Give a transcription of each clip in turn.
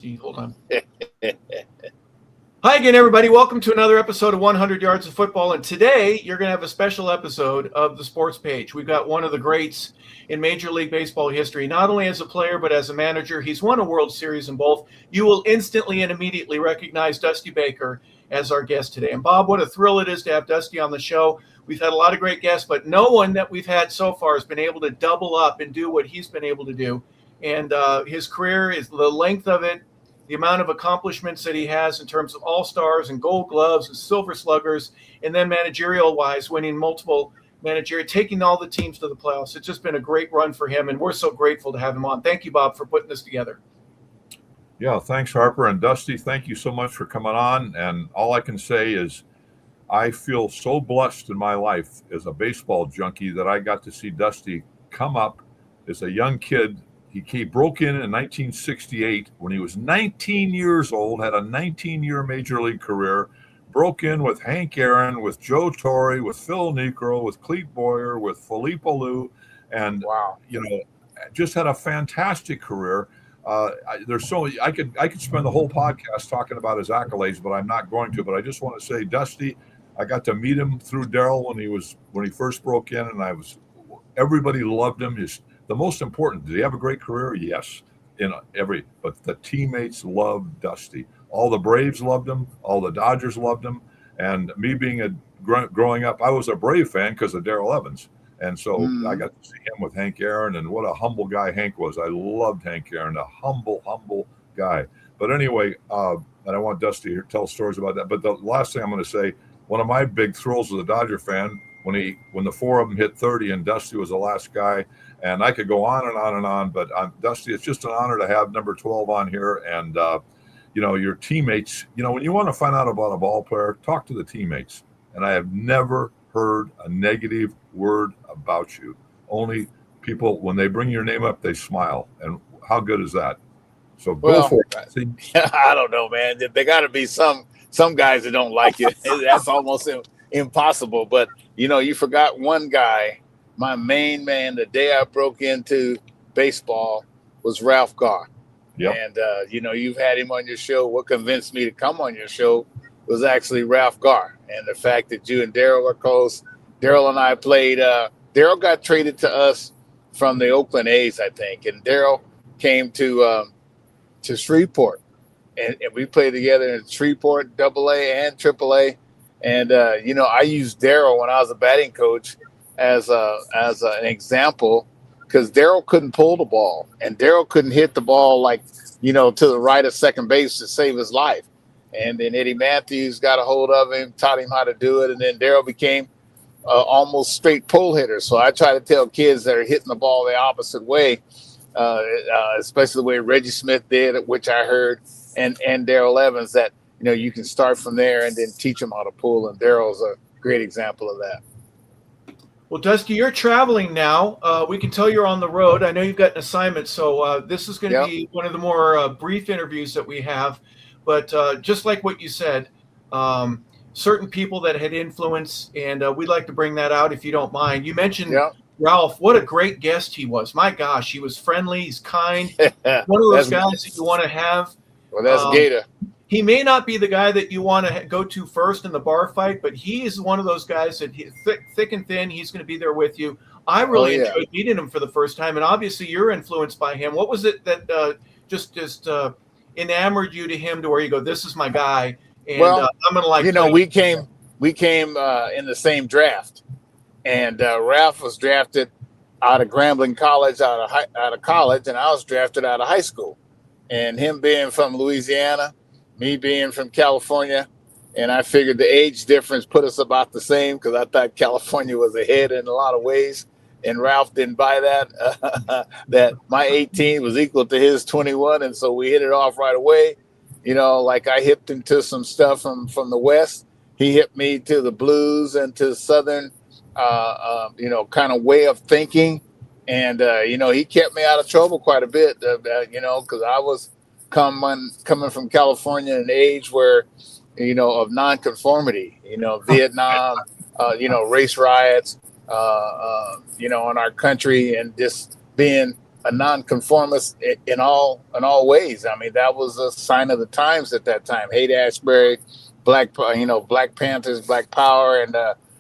Hold on. Hi again, everybody. Welcome to another episode of 100 Yards of Football. And today, you're going to have a special episode of the Sports Page. We've got one of the greats in Major League Baseball history, not only as a player, but as a manager. He's won a World Series in both. You will instantly and immediately recognize Dusty Baker as our guest today. And Bob, what a thrill it is to have Dusty on the show. We've had a lot of great guests, but no one that we've had so far has been able to double up and do what he's been able to do. And his career is the length of it, the amount of accomplishments that he has in terms of all-stars and gold gloves and silver sluggers, and then managerial-wise, winning multiple taking all the teams to the playoffs. It's just been a great run for him, and we're so grateful to have him on. Thank you, Bob, for putting this together. Yeah, thanks, Harper. And Dusty, thank you so much for coming on. And all I can say is I feel so blessed in my life as a baseball junkie that I got to see Dusty come up as a young kid. He broke in 1968 when he was 19 years old, had a 19-year major league career, broke in with Hank Aaron, with Joe Torre, with Phil Niekro, with Clete Boyer, with Felipe Alou, and just had a fantastic career. There's so I could spend the whole podcast talking about his accolades, but I'm not going to. But I just want to say, Dusty, I got to meet him through Darryl when he first broke in, and everybody loved him. The most important, did he have a great career? Yes, but the teammates loved Dusty. All the Braves loved him. All the Dodgers loved him. And me growing up, I was a Brave fan because of Darryl Evans. And so I got to see him with Hank Aaron, and what a humble guy Hank was. I loved Hank Aaron, a humble guy. But anyway, and I want Dusty to tell stories about that. But the last thing I'm going to say, one of my big thrills as a Dodger fan, when the four of them hit 30 and Dusty was the last guy, and I could go on and on and on, but Dusty, it's just an honor to have number 12 on here. And, your teammates, when you want to find out about a ball player, talk to the teammates. And I have never heard a negative word about you. Only people, when they bring your name up, they smile. And how good is that? So go for it. I don't know, man. There got to be some guys that don't like you. That's almost impossible. But, you forgot one guy. My main man, the day I broke into baseball, was Ralph Garr. Yep. And, you've had him on your show. What convinced me to come on your show was actually Ralph Garr. And the fact that you and Darryl are close. Darryl and I played. Darryl got traded to us from the Oakland A's, I think. And Darryl came to Shreveport. And we played together in Shreveport, AA and AAA. And, I used Darryl when I was a batting coach as an example, because Darryl couldn't pull the ball, and Darryl couldn't hit the ball to the right of second base to save his life. And then Eddie Matthews got a hold of him, taught him how to do it, and then Darryl became almost straight pull hitter. So I try to tell kids that are hitting the ball the opposite way, especially the way Reggie Smith did, which I heard, and Darryl Evans, that you can start from there and then teach them how to pull. And Darryl's a great example of that. Well, Dusty, you're traveling now. We can tell you're on the road. I know you've got an assignment, so this is going to be one of the more brief interviews that we have. But just like what you said, certain people that had influence, and we'd like to bring that out if you don't mind. You mentioned Ralph. What a great guest he was. My gosh, he was friendly. He's kind. One of those guys that you want to have. Well, that's Gator. He may not be the guy that you want to go to first in the bar fight, but he is one of those guys that thick and thin. He's going to be there with you. I really enjoyed meeting him for the first time, and obviously you're influenced by him. What was it that just enamored you to him to where you go, this is my guy, and I'm going to like. We came in the same draft, and Ralph was drafted out of Grambling College, out of college, and I was drafted out of high school. And him being from Louisiana, me being from California, and I figured the age difference put us about the same, because I thought California was ahead in a lot of ways. And Ralph didn't buy that, that my 18 was equal to his 21. And so we hit it off right away. I hipped him to some stuff from the West. He hipped me to the blues and to Southern, kind of way of thinking. And, he kept me out of trouble quite a bit, because I was coming from California in an age where, of nonconformity, Vietnam, race riots, in our country, and just being a nonconformist in all ways. I mean, that was a sign of the times at that time. Haight-Ashbury, Black Panthers, Black Power, and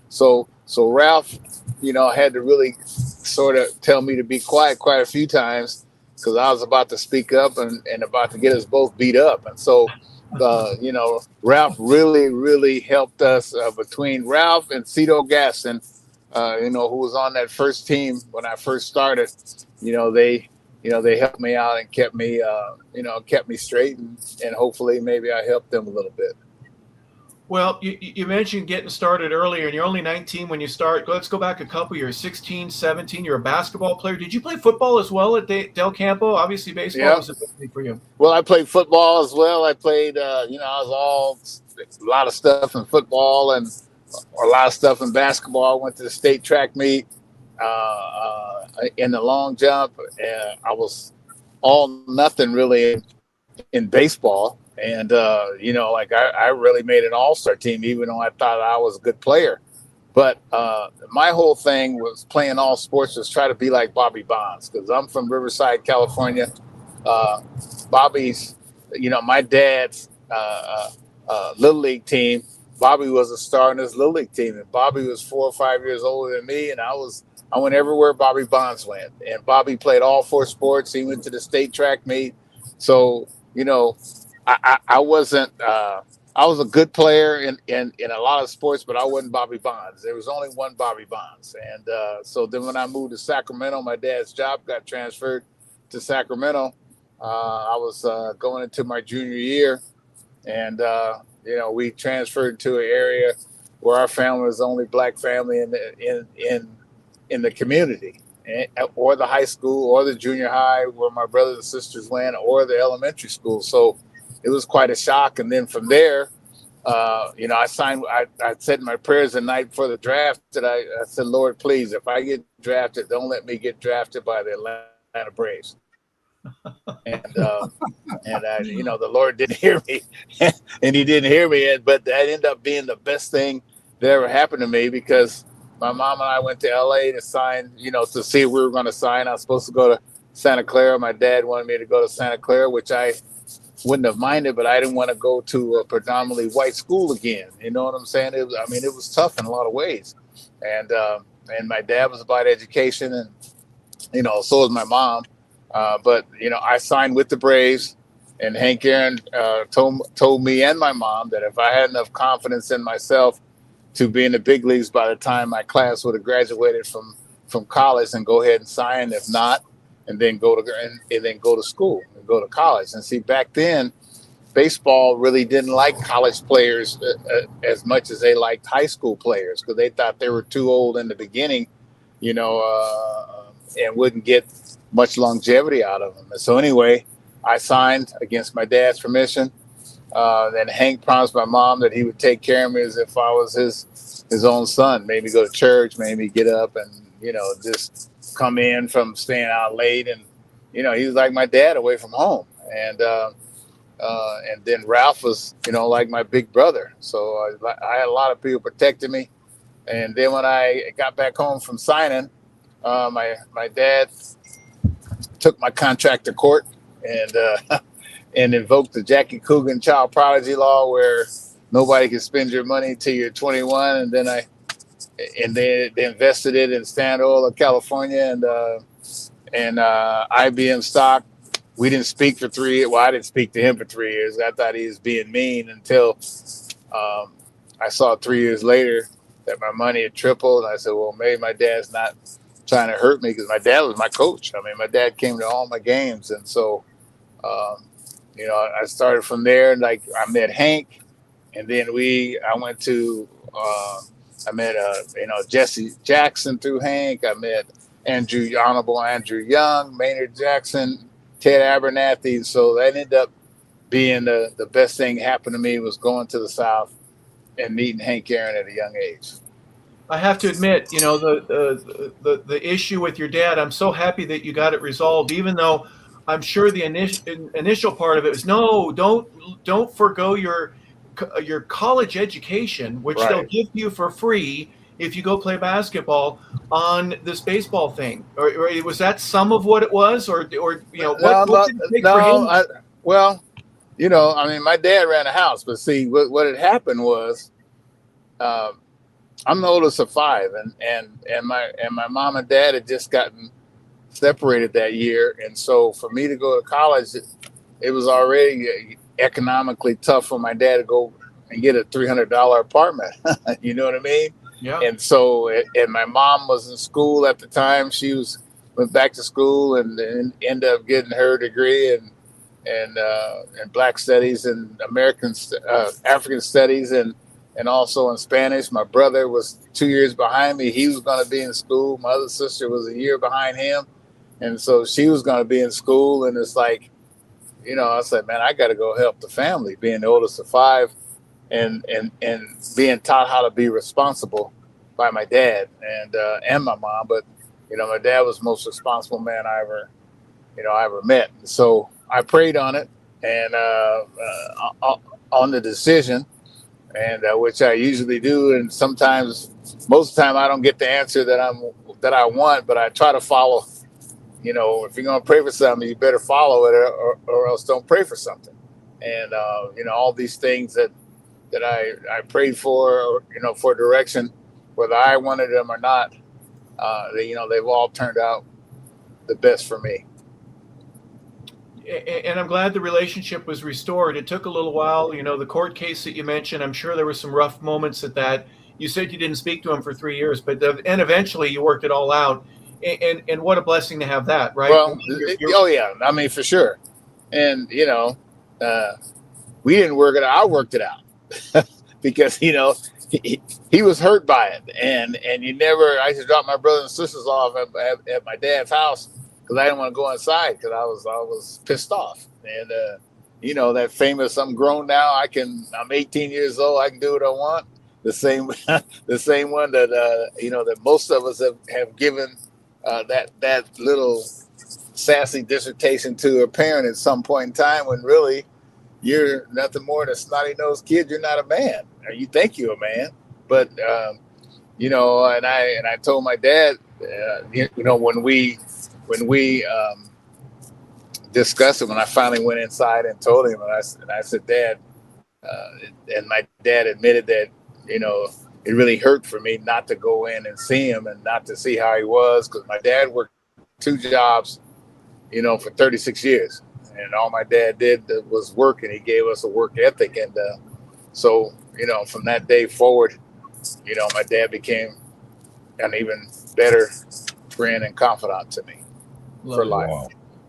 so Ralph, had to really sort of tell me to be quiet quite a few times because I was about to speak up and about to get us both beat up. And so, Ralph really helped us between Ralph and Cito Gaston, who was on that first team when I first started. They helped me out and kept me straight, and hopefully maybe I helped them a little bit. Well, you mentioned getting started earlier, and you're only 19 when you start. Let's go back a couple years, 16, 17. You're a basketball player. Did you play football as well at Del Campo? Obviously, baseball was a big thing for you. Well, I played football as well. I played, a lot of stuff in football and a lot of stuff in basketball. I went to the state track meet in the long jump. I was all nothing really in baseball. And, I really made an all-star team, even though I thought I was a good player. But my whole thing was playing all sports was try to be like Bobby Bonds, because I'm from Riverside, California. Bobby's, my dad's Little League team, Bobby was a star in his Little League team. And Bobby was 4 or 5 years older than me, and I went everywhere Bobby Bonds went. And Bobby played all 4 sports. He went to the state track meet. So, I wasn't. I was a good player in a lot of sports, but I wasn't Bobby Bonds. There was only one Bobby Bonds, and so then when I moved to Sacramento, my dad's job got transferred to Sacramento. I was going into my junior year, and we transferred to an area where our family was the only black family in the community, or the high school, or the junior high where my brothers and sisters went, or the elementary school. So it was quite a shock. And then from there, I signed. I said my prayers the night before the draft that I said, Lord, please, if I get drafted, don't let me get drafted by the Atlanta Braves. And the Lord didn't hear me, and He didn't hear me. But that ended up being the best thing that ever happened to me, because my mom and I went to LA to sign. To see if we were going to sign. I was supposed to go to Santa Clara. My dad wanted me to go to Santa Clara, which I wouldn't have minded, but I didn't want to go to a predominantly white school again. You know what I'm saying? It was tough in a lot of ways. And my dad was about education, and, so was my mom. But I signed with the Braves, and Hank Aaron told me and my mom that if I had enough confidence in myself to be in the big leagues by the time my class would have graduated from college, and go ahead and sign. If not, and then go to school and go to college. And see, back then, baseball really didn't like college players as much as they liked high school players, because they thought they were too old in the beginning, and wouldn't get much longevity out of them. And so anyway, I signed against my dad's permission. Then Hank promised my mom that he would take care of me as if I was his own son. Maybe go to church, maybe get up and just come in from staying out late, and he was like my dad away from home. And then Ralph was like my big brother. So I had a lot of people protecting me. And then when I got back home from signing, my dad took my contract to court and invoked the Jackie Coogan child prodigy law, where nobody can spend your money till you're 21. And then they invested it in Standard Oil of California and IBM stock. We didn't speak for 3 years. Well, I didn't speak to him for 3 years. I thought he was being mean until I saw 3 years later that my money had tripled. And I said, well, maybe my dad's not trying to hurt me, because my dad was my coach. I mean, my dad came to all my games. And so, I started from there. Like, I met Hank, and then I met Jesse Jackson through Hank. I met Honorable Andrew Young, Maynard Jackson, Ted Abernathy. So that ended up being the best thing happened to me, was going to the South and meeting Hank Aaron at a young age. I have to admit, the issue with your dad, I'm so happy that you got it resolved, even though I'm sure the initial part of it was, no, don't forgo your college education, which Right. they'll give you for free if you go play basketball on this baseball thing? Or was that some of what it was? Or what did it take for him? I mean, my dad ran a house, but see, what had happened was, I'm the oldest of 5, and my mom and dad had just gotten separated that year, and so for me to go to college, it was already economically tough for my dad to go and get a $300 apartment. You know what I mean? Yeah. And so, and my mom was in school at the time. She went back to school and ended up getting her degree in Black Studies and African Studies and also in Spanish. My brother was 2 years behind me. He was going to be in school. My other sister was a year behind him. And so she was going to be in school. And it's like, I said, man, I got to go help the family, being the oldest of 5 and being taught how to be responsible by my dad and my mom. But, my dad was the most responsible man I ever met. So I prayed on it and on the decision, and which I usually do. And sometimes, most of the time, I don't get the answer that I want, but I try to follow. If you're going to pray for something, you better follow it or else don't pray for something. And, all these things that I prayed for, for direction, whether I wanted them or not, they've all turned out the best for me. And I'm glad the relationship was restored. It took a little while, the court case that you mentioned, I'm sure there were some rough moments at that. You said you didn't speak to him for 3 years, and eventually you worked it all out. And what a blessing to have that, right? Well, oh yeah, I mean, for sure. And, we didn't work it out. I worked it out because, he was hurt by it. And I used to drop my brothers and sisters off at my dad's house because I didn't want to go inside because I was pissed off. And, that famous, I'm grown now. I'm 18 years old. I can do what I want. The same one that, that most of us have given that little sassy dissertation to a parent at some point in time when really you're nothing more than a snotty-nosed kid. You're not a man, or you think you're a man. But and I told my dad, when we discussed it, when I finally went inside and told him, and I said, Dad, and my dad admitted that it really hurt for me not to go in and see him and not to see how he was, because my dad worked 2 jobs, for 36 years. And all my dad did was work, and he gave us a work ethic. And so, from that day forward, my dad became an even better friend and confidant to me for life. Wow.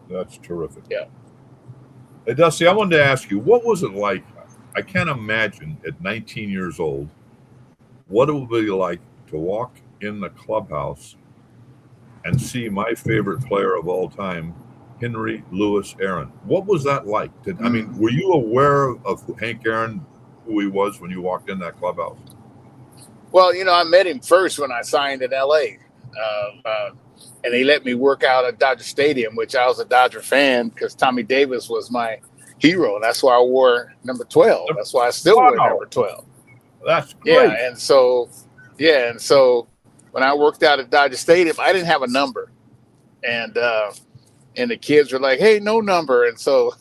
That's terrific. Yeah. Hey, Dusty, I wanted to ask you, what was it like? I can't imagine at 19 years old what it would be like to walk in the clubhouse and see my favorite player of all time, Henry Louis Aaron. What was that like? Were you aware of Hank Aaron, who he was, when you walked in that clubhouse? Well, I met him first when I signed in L.A., and he let me work out at Dodger Stadium, which I was a Dodger fan because Tommy Davis was my hero. And that's why I wore number 12. That's why I still wear number 12. That's great. Yeah, and so when I worked out at Dodger Stadium, I didn't have a number, and the kids were like, "Hey, no number." And so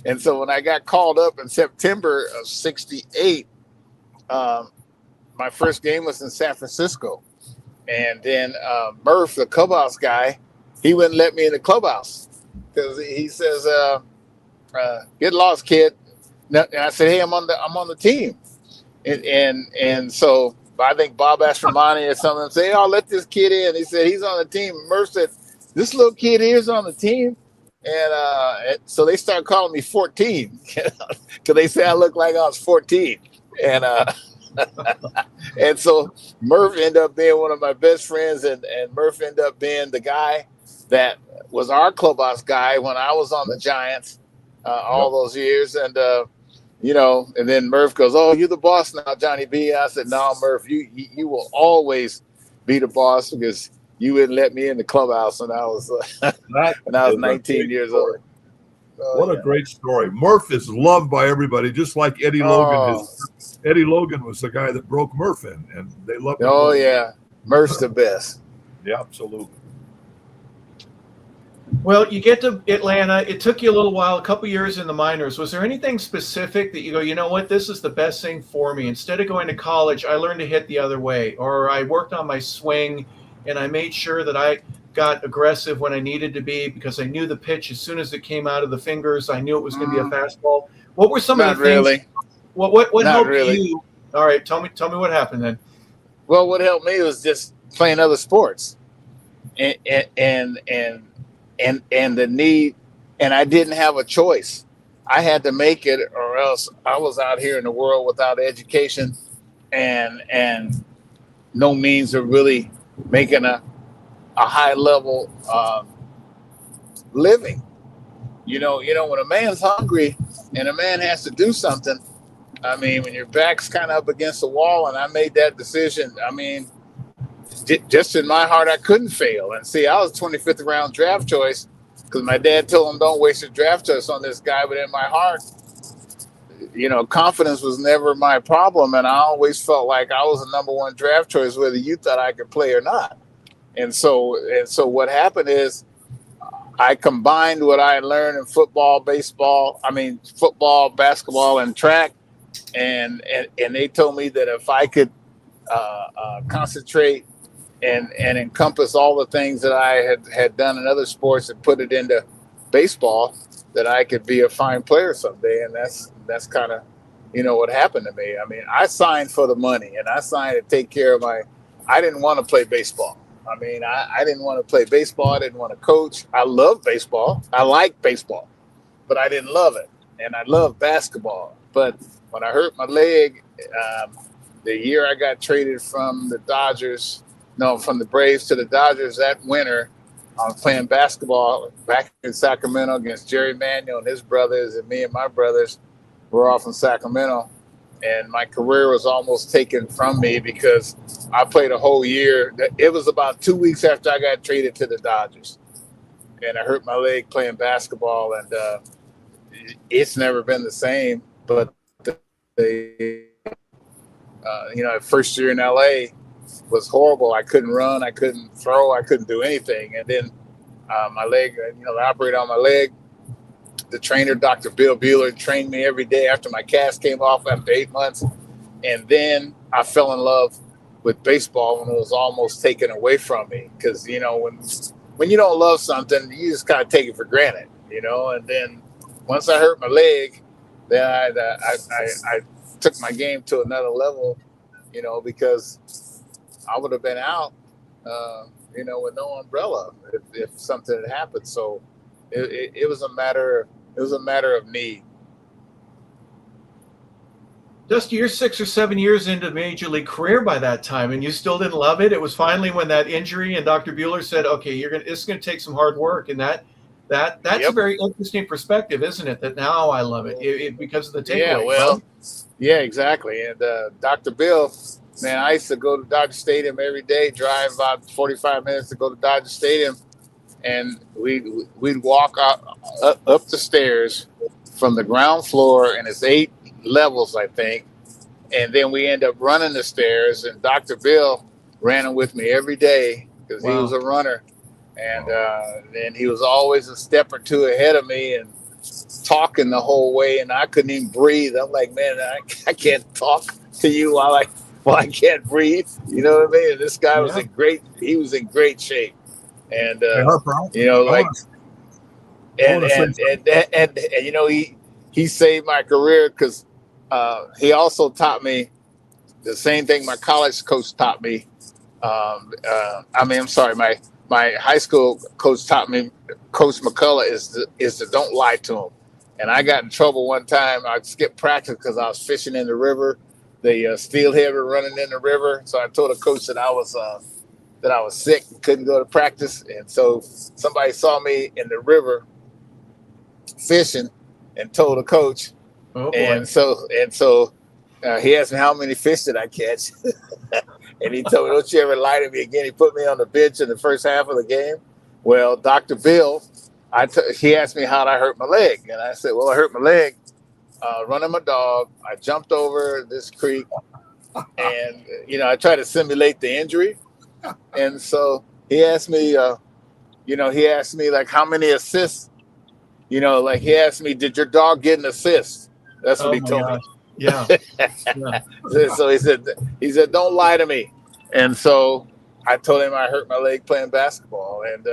when I got called up in September of '68, my first game was in San Francisco, and then Murph, the clubhouse guy, he wouldn't let me in the clubhouse because he says, "Get lost, kid." And I said, "Hey, I'm on the team." And so I think Bob Astromonti or something said, "I'll let this kid in." He said, "He's on the team." Murph said, "This little kid here is on the team." And so they started calling me 14 because they said I looked like I was 14. And and so Murph ended up being one of my best friends. And Murph ended up being the guy that was our clubhouse guy when I was on the Giants all those years. And and then Murph goes, "Oh, you're the boss now, Johnny B." I said, "No, Murph, you will always be the boss because you wouldn't let me in the clubhouse when I was 19 years old." What a great story. Murph is loved by everybody, just like Eddie Logan. Eddie Logan was the guy that broke Murph in, and they loved him. Oh, yeah. Murph's the best. Yeah, absolutely. Well, you get to Atlanta. It took you a little while, a couple years in the minors. Was there anything specific that you go, you know what, this is the best thing for me? Instead of going to college, I learned to hit the other way, or I worked on my swing and I made sure that I got aggressive when I needed to be because I knew the pitch as soon as it came out of the fingers. I knew it was going to be a fastball. What were some of the things? Really. What helped really. you? All right, tell me what happened then. Well, what helped me was just playing other sports, and the need, and I didn't have a choice. I had to make it, or else I was out here in the world without education, and no means of really making a high level living. You know, when a man's hungry and a man has to do something, I mean, when your back's kind of up against the wall, and I made that decision, I mean, just in my heart, I couldn't fail. And see, I was 25th round draft choice because my dad told him, don't waste your draft choice on this guy. But in my heart, you know, confidence was never my problem. And I always felt like I was the #1 draft choice, whether you thought I could play or not. And so what happened is I combined what I learned in football, basketball, and track. And they told me that if I could concentrate and encompass all the things that I had done in other sports and put it into baseball, that I could be a fine player someday. And that's kind of, you know, what happened to me. I mean, I signed for the money, and I signed to take care of I didn't want to play baseball. I mean, I didn't want to play baseball. I didn't want to coach. I love baseball. I like baseball, but I didn't love it. And I love basketball. But when I hurt my leg, the year I got traded from the Braves to the Dodgers that winter, I was playing basketball back in Sacramento against Jerry Manuel and his brothers, and me and my brothers were off in Sacramento. And my career was almost taken from me because I played a whole year. It was about 2 weeks after I got traded to the Dodgers. And I hurt my leg playing basketball, and it's never been the same. But first year in LA was horrible. I couldn't run, I couldn't throw, I couldn't do anything. And then my leg, they operated on my leg. The trainer, Dr. Bill Bueller, trained me every day after my cast came off after 8 months. And then I fell in love with baseball when it was almost taken away from me. Because, when you don't love something, you just kind of take it for granted, And then once I hurt my leg, then I took my game to another level, because I would have been out, with no umbrella if something had happened. So it was a matter of need. Dusty, you're 6 or 7 years into major league career by that time, and you still didn't love it. It was finally when that injury and Dr. Bueller said, "Okay, it's going to take some hard work," and that's Yep. a very interesting perspective, isn't it? That now I love it because of the takeaway. Yeah, well, yeah, exactly. And Dr. Bill, man, I used to go to Dodger Stadium every day, drive about 45 minutes to go to Dodger Stadium, and we'd walk up the stairs from the ground floor, and it's 8 levels, I think. And then we end up running the stairs, and Dr. Bill ran them with me every day because he was a runner. And then he was always a step or two ahead of me and talking the whole way, and I couldn't even breathe. I'm like, man, I can't talk to you while I can't breathe. You know what I mean? And this guy was in great shape. And he saved my career because he also taught me the same thing my college coach taught me. My high school coach taught me, Coach McCullough, is to don't lie to him. And I got in trouble one time. I skipped practice because I was fishing in the river. The steelhead were running in the river. So I told the coach that I was sick and couldn't go to practice. And so somebody saw me in the river fishing and told the coach. Oh, boy. And so he asked me how many fish did I catch. And he told me, don't you ever lie to me again. He put me on the bench in the first half of the game. Well, Dr. Bill, he asked me how'd I hurt my leg, and I said, well, I hurt my leg running my dog. I jumped over this creek, and I tried to simulate the injury. And so he asked me, like how many assists. Like he asked me, did your dog get an assist? That's what he told me. Yeah. So he said, don't lie to me. And so I told him I hurt my leg playing basketball. And,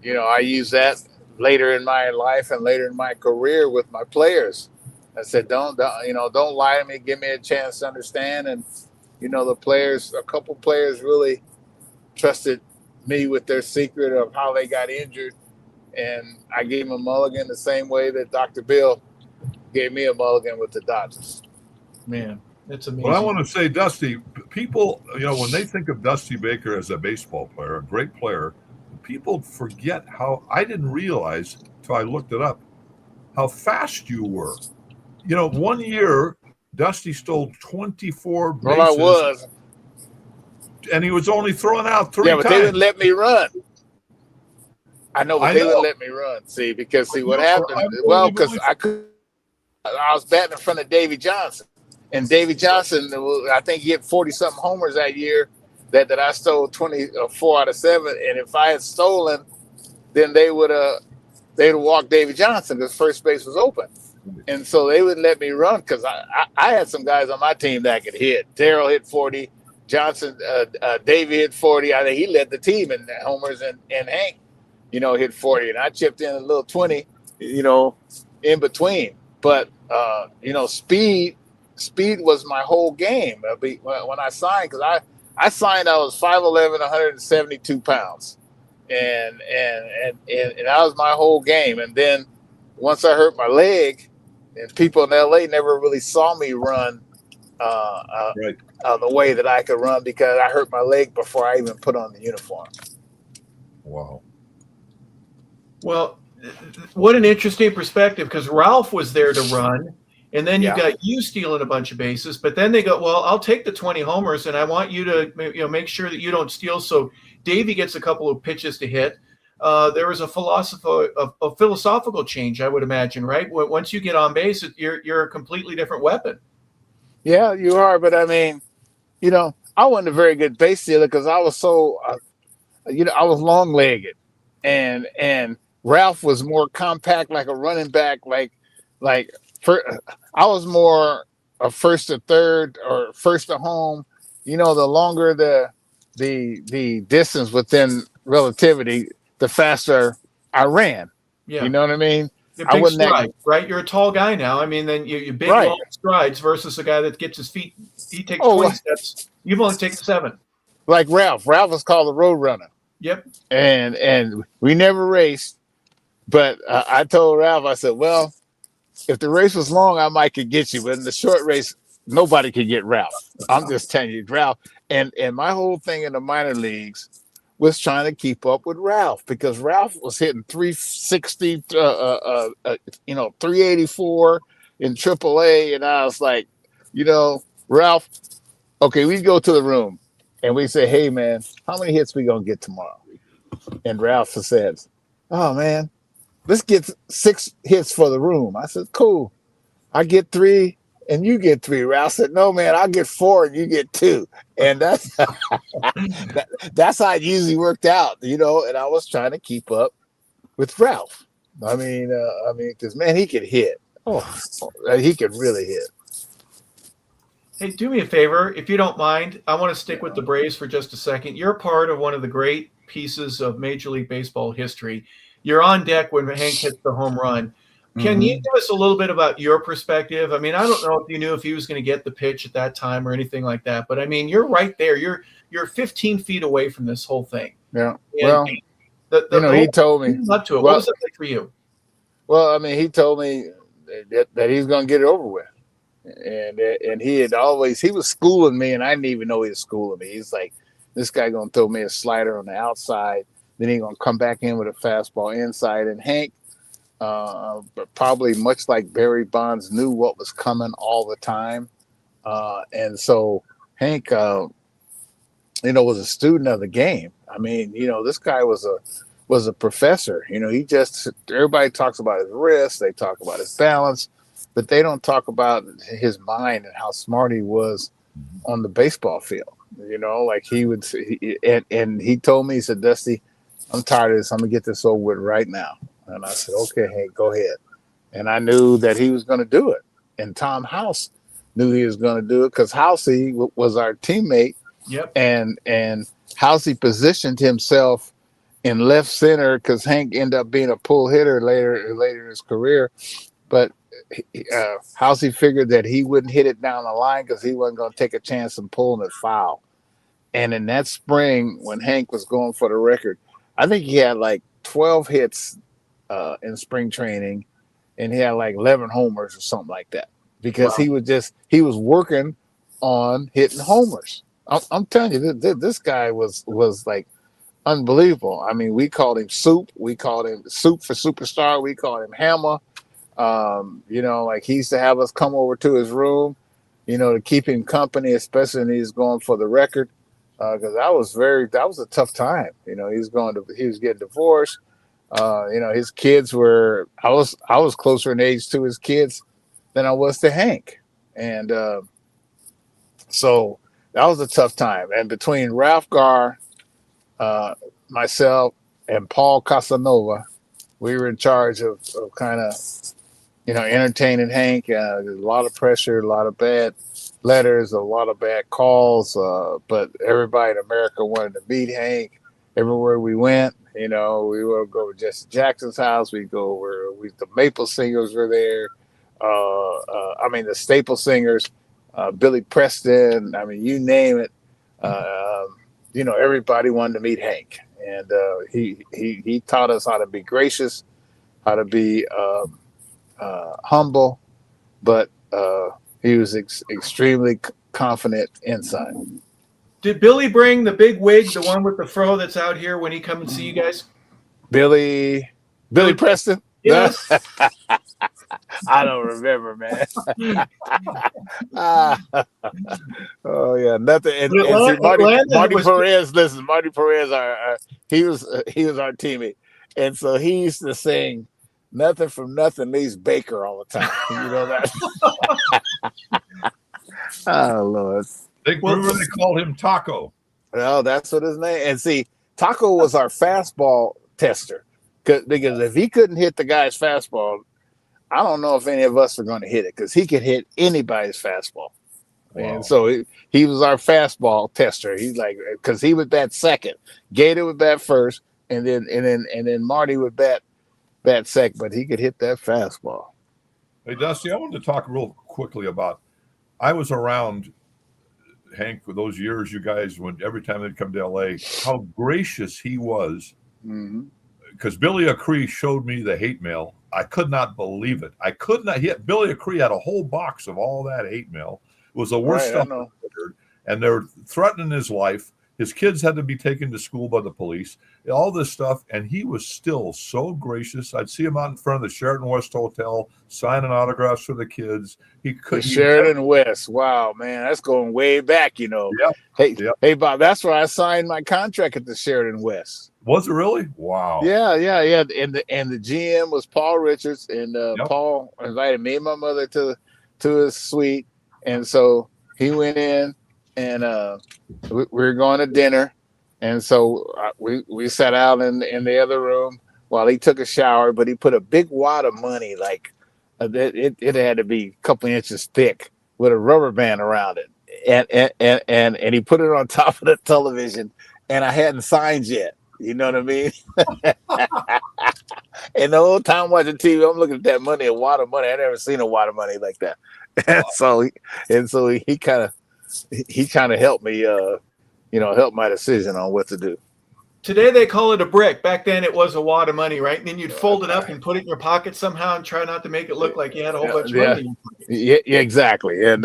I use that later in my life and later in my career with my players. I said, don't lie to me. Give me a chance to understand. And, a couple players really trusted me with their secret of how they got injured. And I gave him a mulligan the same way that Dr. Bill gave me a mulligan with the Dodgers. Man, that's amazing. Well, I want to say, Dusty, people, when they think of Dusty Baker as a baseball player, a great player, people forget how, I didn't realize until I looked it up, how fast you were. 1 year, Dusty stole 24 bases. Well, I was. And he was only throwing out 3 times. Yeah, but they didn't let me run. I know, but they wouldn't let me run. See, because what happened? Well, because I was batting in front of Davy Johnson, and Davy Johnson, I think he hit 40-something homers that year. That I stole 24 out of 7, and if I had stolen, then they'd walk Davy Johnson because first base was open, and so they wouldn't let me run because I had some guys on my team that could hit. Darryl hit 40, Johnson, Davy hit 40. I think he led the team in homers, and Hank, hit 40, and I chipped in a little 20, in between. But speed was my whole game when I signed, because I signed. I was 5'11", 172 pounds, and that was my whole game. And then once I hurt my leg, and people in LA never really saw me run the way that I could run because I hurt my leg before I even put on the uniform. Wow. Well, what an interesting perspective, because Ralph was there to run. And then you got you stealing a bunch of bases, but then they go, well, I'll take the 20 homers, and I want you to make sure that you don't steal. So Davey gets a couple of pitches to hit. There was a philosophical change, I would imagine, right? Once you get on base, you're a completely different weapon. Yeah, you are. But I mean, I wasn't a very good base stealer because I was so, I was long-legged, and Ralph was more compact, like a running back, like. I was more a first to third or first to home. The longer the distance within relativity, the faster I ran. Yeah. You know what I mean? I wasn't stride, right? You're a tall guy now. I mean, then you big long strides versus a guy that gets his feet. He takes 20 steps. You've only taken 7. Like Ralph. Ralph was called the road runner. Yep. And we never raced, but I told Ralph, I said, well, if the race was long, I might could get you, but in the short race, nobody could get Ralph. I'm just telling you, Ralph. And my whole thing in the minor leagues was trying to keep up with Ralph, because Ralph was hitting 360, 384 in AAA, and I was like, Ralph, okay, we go to the room and we say, hey man, how many hits we gonna get tomorrow? And Ralph says, oh man, let's get 6 hits for the room. I said, cool. I get 3 and you get 3. Ralph said, no, man, I'll get 4 and you get 2. And that's that's how it usually worked out, and I was trying to keep up with Ralph. I mean, because, man, he could hit. Oh, he could really hit. Hey, do me a favor, if you don't mind. I want to stick with the Braves for just a second. You're part of one of the great pieces of Major League Baseball history. You're on deck when Hank hits the home run. Can you give us a little bit about your perspective? I mean, I don't know if you knew if he was going to get the pitch at that time or anything like that, but I mean, you're right there. You're 15 feet away from this whole thing. Yeah. And well, he told me. Up to it. What was it like for you? Well, I mean, he told me that he's going to get it over with, and he was schooling me, and I didn't even know he was schooling me. He's like, this guy going to throw me a slider on the outside. Then he's going to come back in with a fastball inside. And Hank, probably much like Barry Bonds, knew what was coming all the time. And so Hank, was a student of the game. I mean, this guy was was a professor. Everybody talks about his wrist, they talk about his balance, but they don't talk about his mind and how smart he was on the baseball field. Like and he told me, he said, Dusty, I'm tired of this. I'm gonna get this over with right now. And I said, okay, hey, go ahead. And I knew that he was going to do it. And Tom House knew he was going to do it because Housey was our teammate. Yep. And Housey positioned himself in left center because Hank ended up being a pull hitter later in his career. But Housey figured that he wouldn't hit it down the line because he wasn't going to take a chance in pulling it foul. And in that spring, when Hank was going for the record, I think he had like 12 hits in spring training, and he had like 11 homers or something like that, because Wow. he was working on hitting homers. I'm telling you, this guy was like unbelievable. I mean, we called him Soup. We called him Soup for Superstar. We called him Hammer. Like he used to have us come over to his room, to keep him company, especially when he's going for the record. Because that was a tough time. He was getting divorced. His kids were, I was closer in age to his kids than I was to Hank. And so that was a tough time. And between Ralph Garr, myself, and Paul Casanova, we were in charge of kind of, entertaining Hank. There's a lot of pressure, a lot of bad letters, a lot of bad calls. But everybody in America wanted to meet Hank. Everywhere we went, we would go to Jesse Jackson's house. We go where the Maple Singers were there. The Staple Singers, Billy Preston. I mean, you name it. Everybody wanted to meet Hank, and he taught us how to be gracious, how to be humble, but he was extremely confident inside. Did Billy bring the big wig, the one with the fro that's out here when he come and see you guys? Billy Preston? Yes. I don't remember, man. Oh yeah, nothing. And see, Marty Perez. Listen, Marty Perez, he was our teammate, and so he used to sing "Nothing from Nothing Leaves Baker" all the time. You know that? Oh Lord. Remember they called him Taco. Well, that's what his name. And see, Taco was our fastball tester, because if he couldn't hit the guy's fastball, I don't know if any of us are going to hit it, because he could hit anybody's fastball. Wow. And so he was our fastball tester. He's like, because he would bat second, Gator would bat first, and then Marty would bat second, but he could hit that fastball. Hey Dusty, I wanted to talk real quickly about. I was around Hank for those years, you guys, when every time they'd come to LA, how gracious he was. Because Billy Acree showed me the hate mail. I could not believe it. Billy Acree had a whole box of all that hate mail. It was the worst stuff I've heard. And they were threatening his life. His kids had to be taken to school by the police, all this stuff. And he was still so gracious. I'd see him out in front of the Sheraton West Hotel, signing autographs for the kids. Sheraton West. Wow, man, that's going way back, Yep. Hey, Bob, that's where I signed my contract at the Sheraton West. Was it really? Wow. Yeah. And the GM was Paul Richards, and Paul invited me and my mother to his suite. And so he went in, and we were going to dinner, and so we sat out in the other room while he took a shower. But he put a big wad of money, like it had to be a couple inches thick, with a rubber band around it, and he put it on top of the television, and I hadn't signed yet. You know what I mean? And the whole time watching TV, I'm looking at that money, a wad of money. I never seen a wad of money like that. And so he kind of helped me, help my decision on what to do. Today they call it a brick. Back then it was a wad of money, right? And then you'd fold it up and put it in your pocket somehow and try not to make it look like you had a whole bunch of money. Yeah, exactly. And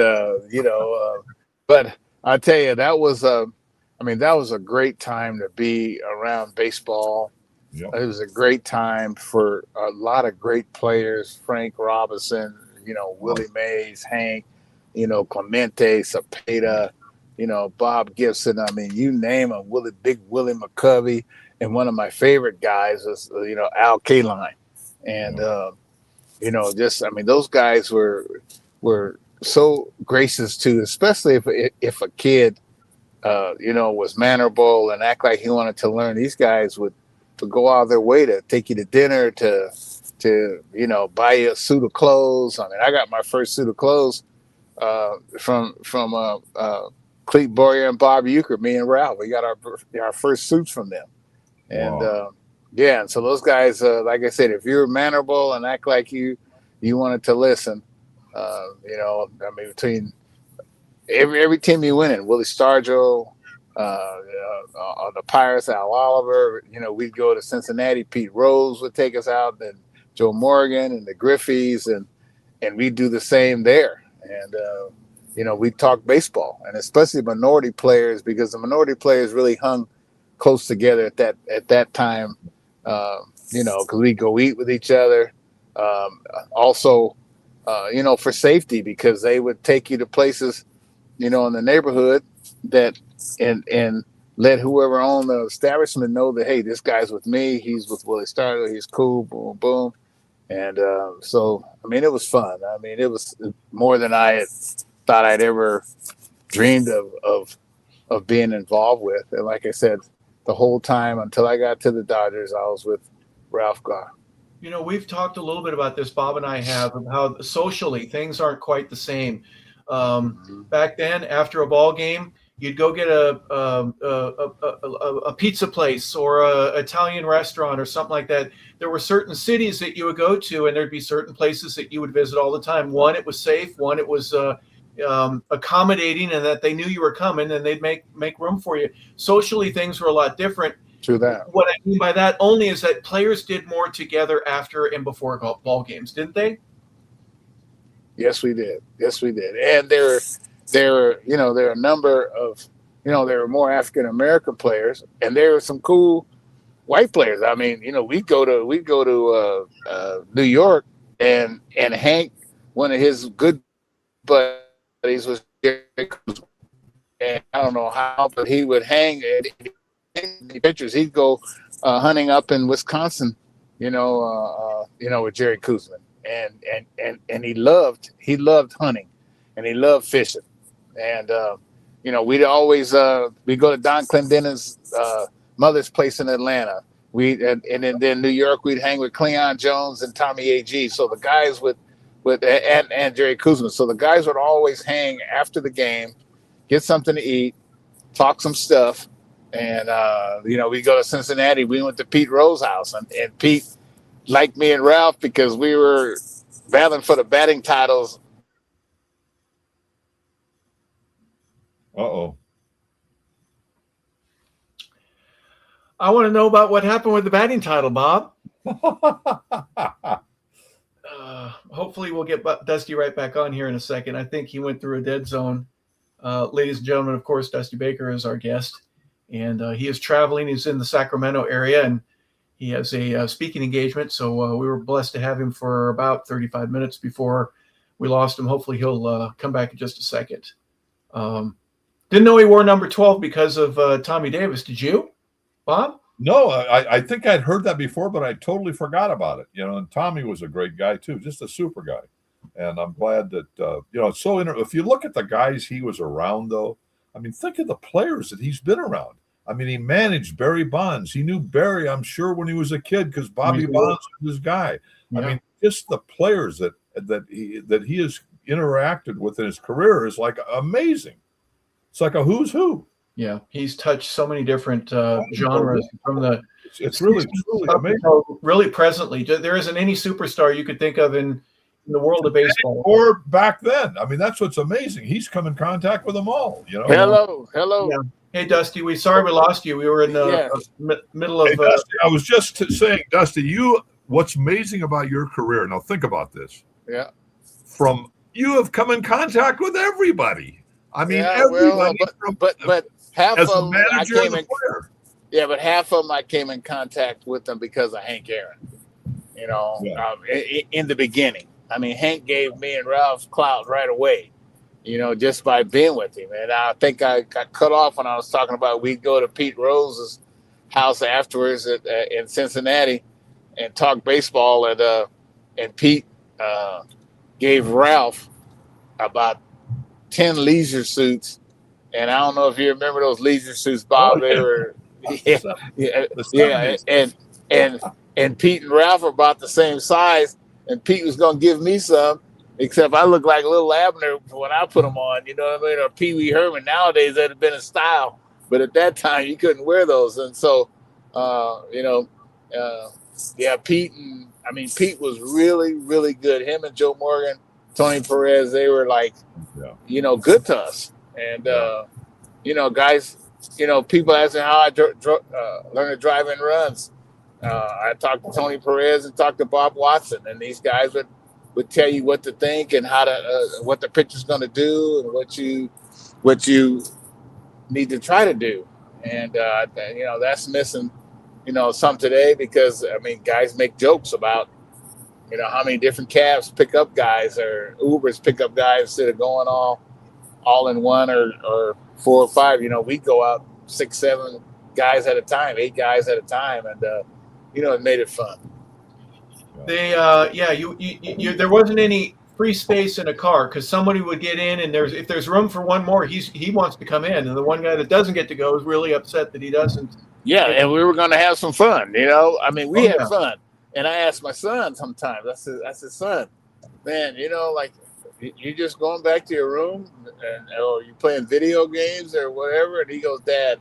but I tell you, that was a great time to be around baseball. Yep. It was a great time for a lot of great players: Frank Robinson, Willie Mays, Hank, Clemente, Cepeda, Bob Gibson. I mean, you name them. Willie McCovey, and one of my favorite guys was Al Kaline, and just I mean those guys were so gracious too, especially if a kid was mannerable and act like he wanted to learn. These guys would go out of their way to take you to dinner, to buy you a suit of clothes. I mean, I got my first suit of clothes from Clete Boyer and Bob Euchre. Me and Ralph, we got our first suits from them. And Wow. and so those guys, like I said, if you're mannerable and act like you wanted to listen, I mean, between every team you win in, Willie Stargell, the Pirates, Al Oliver, we'd go to Cincinnati. Pete Rose would take us out, and Joe Morgan and the Griffeys, and we'd do the same there. And we'd talk baseball, and especially minority players, because the minority players really hung close together at that time. Because we'd go eat with each other. Also, for safety, because they would take you to places, in the neighborhood and let whoever owned the establishment know that, hey, this guy's with me. He's with Willie Stargell. He's cool. Boom, boom. And so, I mean, it was fun. I mean, it was more than I had thought I'd ever dreamed of being involved with. And like I said, the whole time until I got to the Dodgers, I was with Ralph Garr. We've talked a little bit about this, Bob and I have, of how socially things aren't quite the same. Back then, after a ball game, you'd go get a pizza place or a Italian restaurant or something like that. There were certain cities that you would go to, and there'd be certain places that you would visit all the time. One, it was safe. One, it was accommodating, and that they knew you were coming, and they'd make room for you. Socially, things were a lot different. True that. What I mean by that only is that players did more together after and before ball games, didn't they? Yes, we did. Yes, we did. And there were a number of, there were more African American players, and there were some cool white players. I mean, we'd go to New York, and Hank, one of his good buddies was Jerry Kuzma. And I don't know how, but he would hang the pictures. He'd go hunting up in Wisconsin, with Jerry Kuzma. And he loved hunting, and he loved fishing. And we'd always we'd go to Don Clendenin's mother's place in Atlanta. And then New York, we'd hang with Cleon Jones and Tommy A.G. So the guys and Jerry Kuzma. So the guys would always hang after the game, get something to eat, talk some stuff, and we go to Cincinnati. We went to Pete Rose's house, and Pete liked me and Ralph because we were battling for the batting titles. Uh-oh. I want to know about what happened with the batting title, Bob. Hopefully we'll get Dusty right back on here in a second. I think he went through a dead zone. Ladies and gentlemen, of course, Dusty Baker is our guest, and he is traveling. He's in the Sacramento area, and he has a speaking engagement. So we were blessed to have him for about 35 minutes before we lost him. Hopefully he'll come back in just a second. Didn't know he wore number 12 because of Tommy Davis. Did you, Bob? No, I think I'd heard that before, but I totally forgot about it. And Tommy was a great guy too, just a super guy. And I'm glad that, it's so if you look at the guys he was around, though, I mean, think of the players that he's been around. I mean, he managed Barry Bonds. He knew Barry, I'm sure, when he was a kid, because Bobby Bonds was his guy. Yeah. I mean, just the players that he has interacted with in his career is like amazing. It's like a who's who. Yeah, he's touched so many different genres from the. It's really amazing. Really, presently, there isn't any superstar you could think of in the world of baseball. Or back then. I mean, that's what's amazing. He's come in contact with them all. Hello. Yeah. Hey, Dusty, sorry we lost you. We were in the middle of. Hey, Dusty, I was just saying, Dusty, what's amazing about your career? Now think about this. Yeah. You have come in contact with everybody. I mean, everybody. But half of them I came in. Yeah, but half of them I came in contact with them because of Hank Aaron. In the beginning. I mean, Hank gave me and Ralph clout right away. Just by being with him. And I think I got cut off when I was talking about we'd go to Pete Rose's house afterwards in Cincinnati and talked baseball, and Pete gave Ralph about 10 leisure suits, and I don't know if you remember those leisure suits, Bob. Oh, They yeah. were, yeah, yeah, The yeah, 70s. and Pete and Ralph are about the same size, and Pete was gonna give me some, except I look like Little Abner when I put them on. You know what I mean? Or Pee Wee Herman. Nowadays that'd have been a style, but at that time you couldn't wear those, and so you know, yeah, Pete was really, really good. Him and Joe Morgan, Tony Perez, they were like, Yeah. you know, good to us. And, Yeah. you know, guys, you know, people asking how I learned to drive in runs. I talked to Tony Perez and talked to Bob Watson, and these guys would tell you what to think and how to, what the pitcher's going to do and what you need to try to do. And, you know, that's missing, you know, some today because, I mean, guys make jokes about, you know, how many different cabs pick up guys or Ubers pick up guys instead of going all in one or 4 or 5. You know, we go out 6, 7 guys at a time, 8 guys at a time, and you know, it made it fun. They there wasn't any free space in a car because somebody would get in, and if there's room for one more, he wants to come in, and the one guy that doesn't get to go is really upset that he doesn't. Yeah, and we were going to have some fun. You know, I mean, we had yeah. fun, and I asked my son sometimes. I said, son, man, you know, like, you just going back to your room or you playing video games or whatever? And he goes, Dad,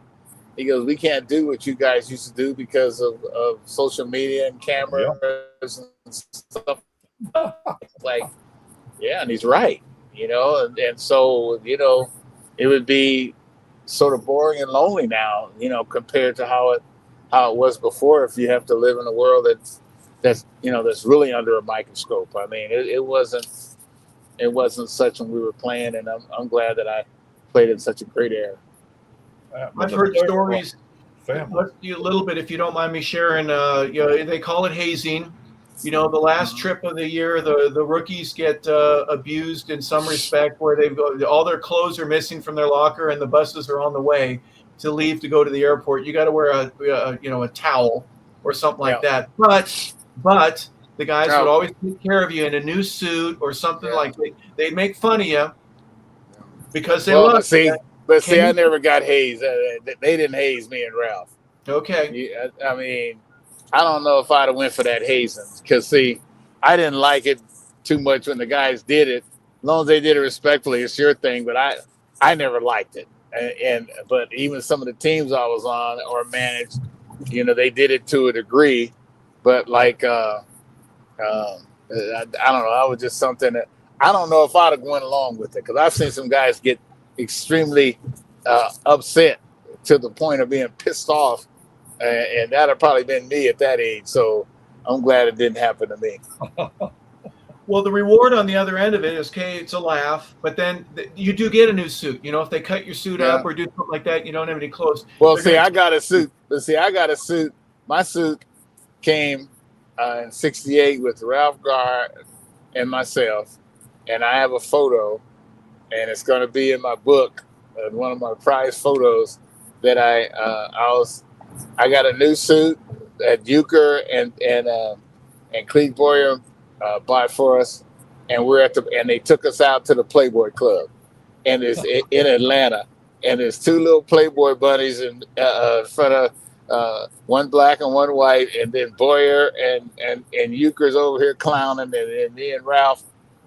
he goes, we can't do what you guys used to do because of social media and cameras and stuff. Like, yeah, and he's right, you know, and so, you know, it would be sort of boring and lonely now, you know, compared to how it was before. If you have to live in a world that's you know, that's really under a microscope. I mean, it wasn't such when we were playing, and I'm glad that I played in such a great era. I've heard stories. Let's do a little bit, if you don't mind me sharing. You know, they call it hazing. You know, the last trip of the year, the rookies get abused in some respect, where all their clothes are missing from their locker, and the buses are on the way to leave to go to the airport. You got to wear a towel or something like that. But the guys would always take care of you in a new suit or something like that. They'd make fun of you because they love you. But see, I never got hazed. They didn't haze me and Ralph. Okay. I mean, I don't know if I'd have went for that hazing because, see, I didn't like it too much when the guys did it. As long as they did it respectfully, it's your thing. But I never liked it. But even some of the teams I was on or managed, you know, they did it to a degree. But like, I don't know. I was just something that I don't know if I'd have went along with it because I've seen some guys get extremely upset to the point of being pissed off, and that'd have probably been me at that age. So I'm glad it didn't happen to me. Well, the reward on the other end of it is, okay, it's a laugh, but then you do get a new suit. You know, if they cut your suit up or do something like that, you don't have any clothes. Well, I got a suit. But see, I got a suit. My suit came in '68 with Ralph Garr and myself, and I have a photo, and it's going to be in my book, one of my prized photos that I got a new suit that Euchre and Clete Boyer bought for us, and and they took us out to the Playboy Club, and it's in Atlanta, and there's 2 little Playboy bunnies in front of one black and one white, and then Boyer and Euchre's over here clowning, and me and Ralph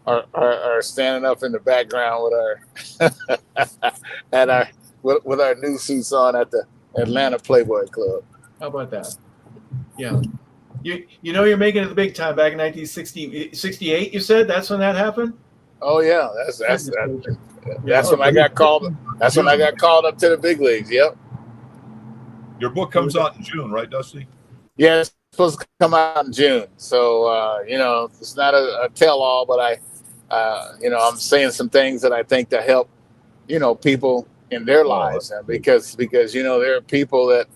are standing up in the background with our new suits on at the Atlanta Playboy Club. How about that? Yeah. You know you're making it the big time back in 1968, you said? That's when that happened? Oh yeah, that's when I got called. That's when I got called up to the big leagues. Yep. Your book comes out in June, right, Dusty? Yeah, it's supposed to come out in June. So you know, it's not a tell-all, but you know, I'm saying some things that I think to help, you know, people in their lives, and because you know, there are people that,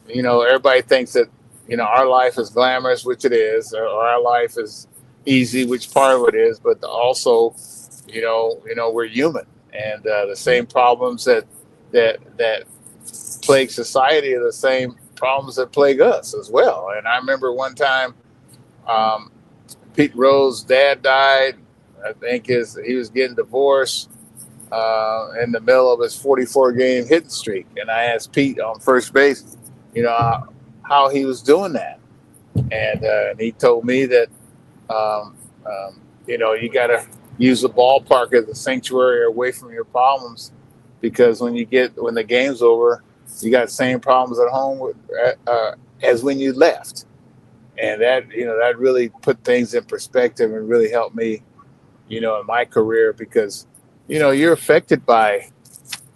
you know, everybody thinks that, you know, our life is glamorous, which it is, or our life is easy, which part of it is, but also, you know, we're human, and the same problems that plague society are the same problems that plague us as well. And I remember one time, Pete Rose's dad died. I think he was getting divorced in the middle of his 44-game hitting streak. And I asked Pete on first base, how he was doing that. And he told me that, you got to use the ballpark as a sanctuary away from your problems, because when the game's over, you got the same problems at home as when you left. And that really put things in perspective and really helped me, in my career, because, you're affected by,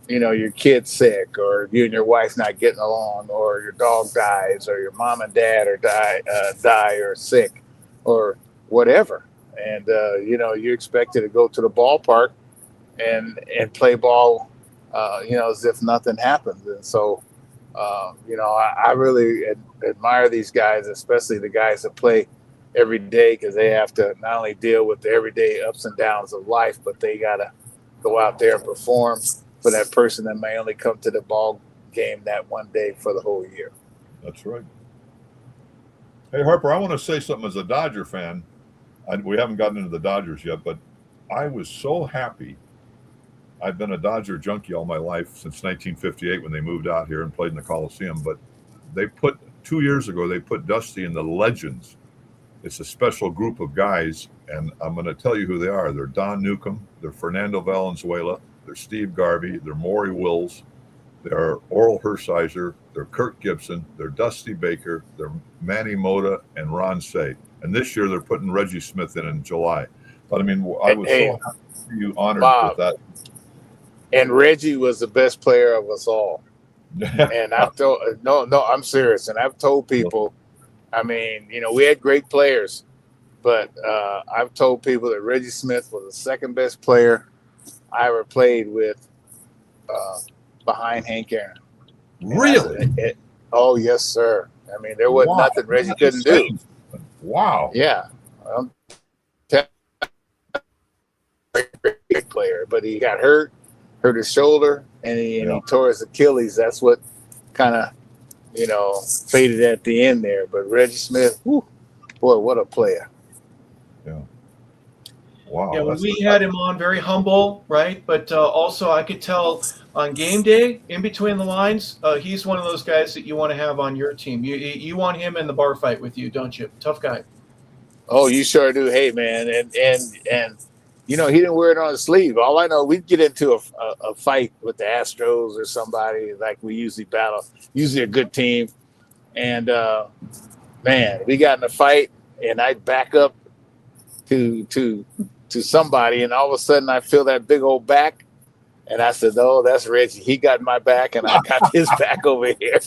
your kid's sick, or you and your wife not getting along, or your dog dies, or your mom and dad die or sick, or whatever. And, you're expected to go to the ballpark and play ball, as if nothing happened. And so, I really admire these guys, especially the guys that play every day, because they have to not only deal with the everyday ups and downs of life, but they got to go out there and perform for that person that may only come to the ball game that one day for the whole year. That's right. Hey, Harper, I want to say something as a Dodger fan. We haven't gotten into the Dodgers yet, but I was so happy. I've been a Dodger junkie all my life since 1958 when they moved out here and played in the Coliseum. But 2 years ago, they put Dusty in the Legends. It's a special group of guys, and I'm going to tell you who they are. They're Don Newcomb, they're Fernando Valenzuela, they're Steve Garvey, they're Maury Wills, they're Oral Hershiser, they're Kirk Gibson, they're Dusty Baker, they're Manny Mota, and Ron Say. And this year they're putting Reggie Smith in July. But I mean, I was so happy to see you honored with that. And Reggie was the best player of us all. And I've told I'm serious. And I've told people, I mean, we had great players, but I've told people that Reggie Smith was the second best player I ever played with behind Hank Aaron. Really? Oh, yes, sir. I mean, there wasn't nothing Reggie couldn't do. Wow. Yeah. Great player, but he got hurt his shoulder, and he tore his Achilles. That's what kind of, faded at the end there. But Reggie Smith, boy, what a player. Yeah. Wow. Yeah, we had him on, very humble, right? But also I could tell on game day, in between the lines, he's one of those guys that you want to have on your team. You want him in the bar fight with you, don't you? Tough guy. Oh, you sure do. Hey, man, and he didn't wear it on his sleeve. All I know, we'd get into a fight with the Astros or somebody, like we usually battle, usually a good team. And, man, we got in a fight, and I'd back up to somebody, and all of a sudden I feel that big old back. And I said, "Oh, that's Reggie. He got my back, and I got his back over here."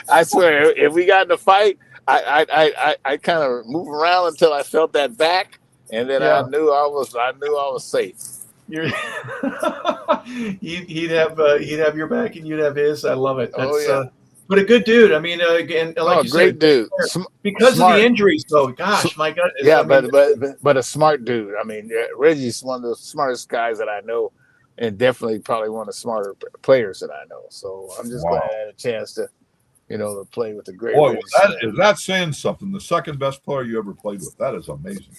I swear, if we got in a fight, I kind of move around until I felt that back. And then I knew I was safe. He'd have your back and you'd have his. I love it. That's, but a good dude. I mean, again, like you great said, dude. Because of the injuries, though. Gosh, my God. Yeah, but a smart dude. I mean, Reggie's one of the smartest guys that I know, and definitely probably one of the smarter players that I know. So I'm just glad I had a chance to, to play with the great. Boy, is that saying something? The second best player you ever played with. That is amazing.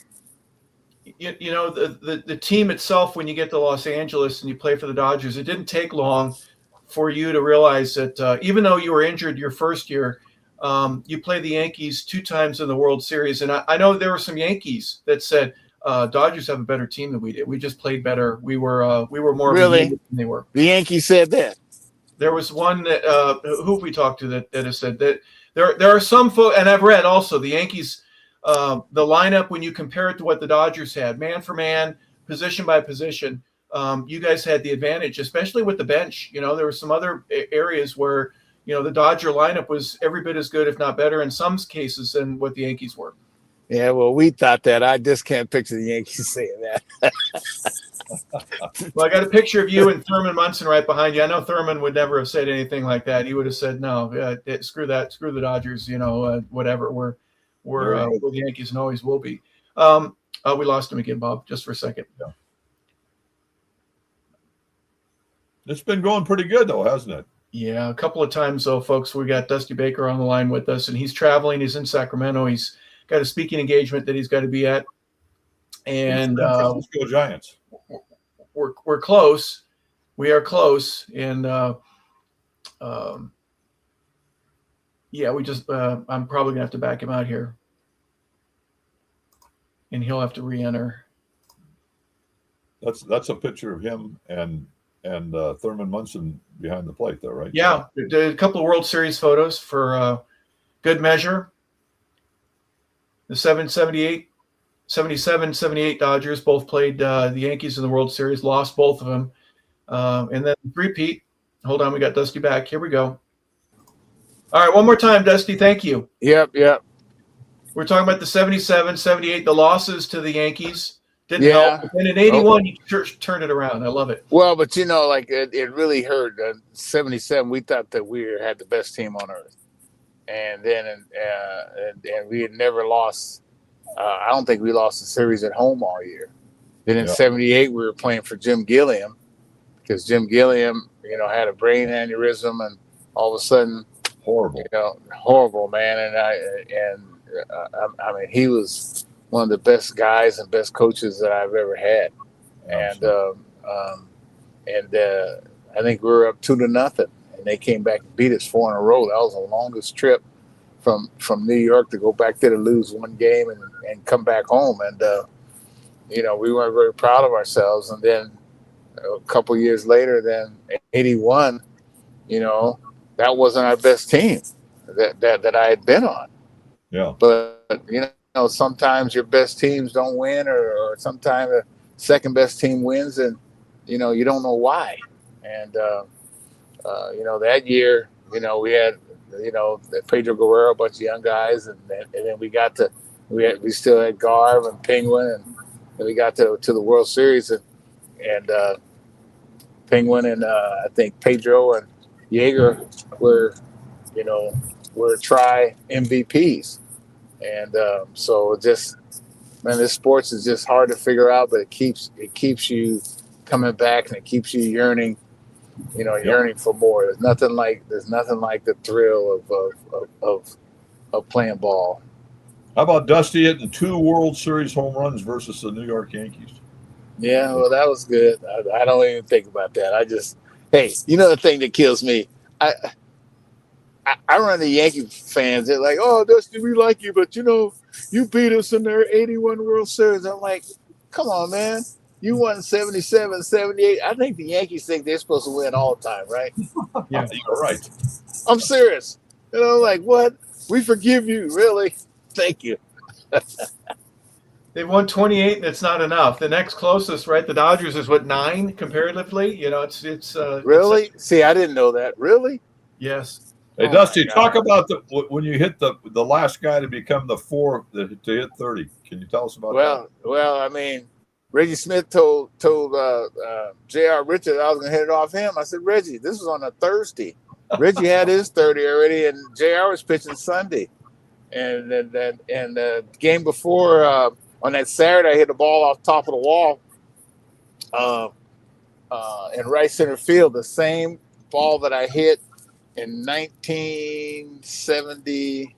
The team itself, when you get to Los Angeles and you play for the Dodgers, it didn't take long for you to realize that even though you were injured your first year, you played the Yankees 2 times in the World Series. And I know there were some Yankees that said, Dodgers have a better team than we did. We just played better. We were more really of a unit than they were. The Yankees said that. There was one that who we talked to that has said that there are some folks, and I've read also the Yankees. The lineup, when you compare it to what the Dodgers had, man for man, position by position, you guys had the advantage, especially with the bench. There were some other areas where, the Dodger lineup was every bit as good, if not better, in some cases than what the Yankees were. Yeah, well, we thought that. I just can't picture the Yankees saying that. Well, I got a picture of you and Thurman Munson right behind you. I know Thurman would never have said anything like that. He would have said, no, screw that, screw the Dodgers, whatever. We're the Yankees and always will be. We lost him again, Bob, just for a second. It's been going pretty good, though, hasn't it? Yeah, a couple of times though, folks. We got Dusty Baker on the line with us, and he's traveling. He's in Sacramento. He's got a speaking engagement that he's got to be at, and San Francisco Giants. we're close. We are close, and yeah, we just I'm probably gonna have to back him out here, and he'll have to re-enter. That's a picture of him and Thurman Munson behind the plate there, right? Yeah, a couple of World Series photos for good measure. The 77, 78 Dodgers both played the Yankees in the World Series, lost both of them. And then repeat. Hold on, we got Dusty back. Here we go. All right, one more time, Dusty. Thank you. Yep. We're talking about the 77, 78, the losses to the Yankees. Didn't Yeah. help. And in 81, you turned it around. I love it. Well, but like it really hurt. 77, we thought that we had the best team on earth, and then and we had never lost. I don't think we lost a series at home all year. Then in 78, we were playing for Jim Gilliam because Jim Gilliam, had a brain aneurysm, and all of a sudden, horrible, man. And I mean, he was one of the best guys and best coaches that I've ever had. And I think we were up 2-0, and they came back and beat us 4 in a row. That was the longest trip from New York to go back there to lose one game and come back home. And we weren't very proud of ourselves. And then a couple years later, then 81, that wasn't our best team that I had been on. Yeah. But sometimes your best teams don't win, or sometimes the second best team wins, and you don't know why. And that year, we had Pedro Guerrero, a bunch of young guys, and then we still had Garv and Penguin, and we got to the World Series, and Penguin and I think Pedro and Yeager were try MVPs. And so this sports is just hard to figure out, but it keeps you coming back, and it keeps you yearning, yearning for more. There's nothing like the thrill of playing ball. How about Dusty hitting 2 World Series home runs versus the New York Yankees? Yeah, well, that was good. I don't even think about that. The thing that kills me, I run the Yankee fans. They're like, "Oh, Dusty, we like you, but you beat us in their 81 World Series." I'm like, "Come on, man. You won 77, 78. I think the Yankees think they're supposed to win all the time, right?" Yeah, you're right. I'm serious. Like, what? We forgive you, really? Thank you. They've won 28, and it's not enough. The next closest, right? The Dodgers is 9 comparatively. It's really. See, I didn't know that. Really? Yes. Hey, Dusty, talk about when you hit the last guy to become the 4 to hit 30. Can you tell us about that? Well, I mean, Reggie Smith told J.R. Richard I was going to hit it off him. I said, Reggie, this was on a Thursday. Reggie had his 30 already, and J.R. was pitching Sunday. And the game before, on that Saturday, I hit the ball off top of the wall in right center field, the same ball that I hit in 1973.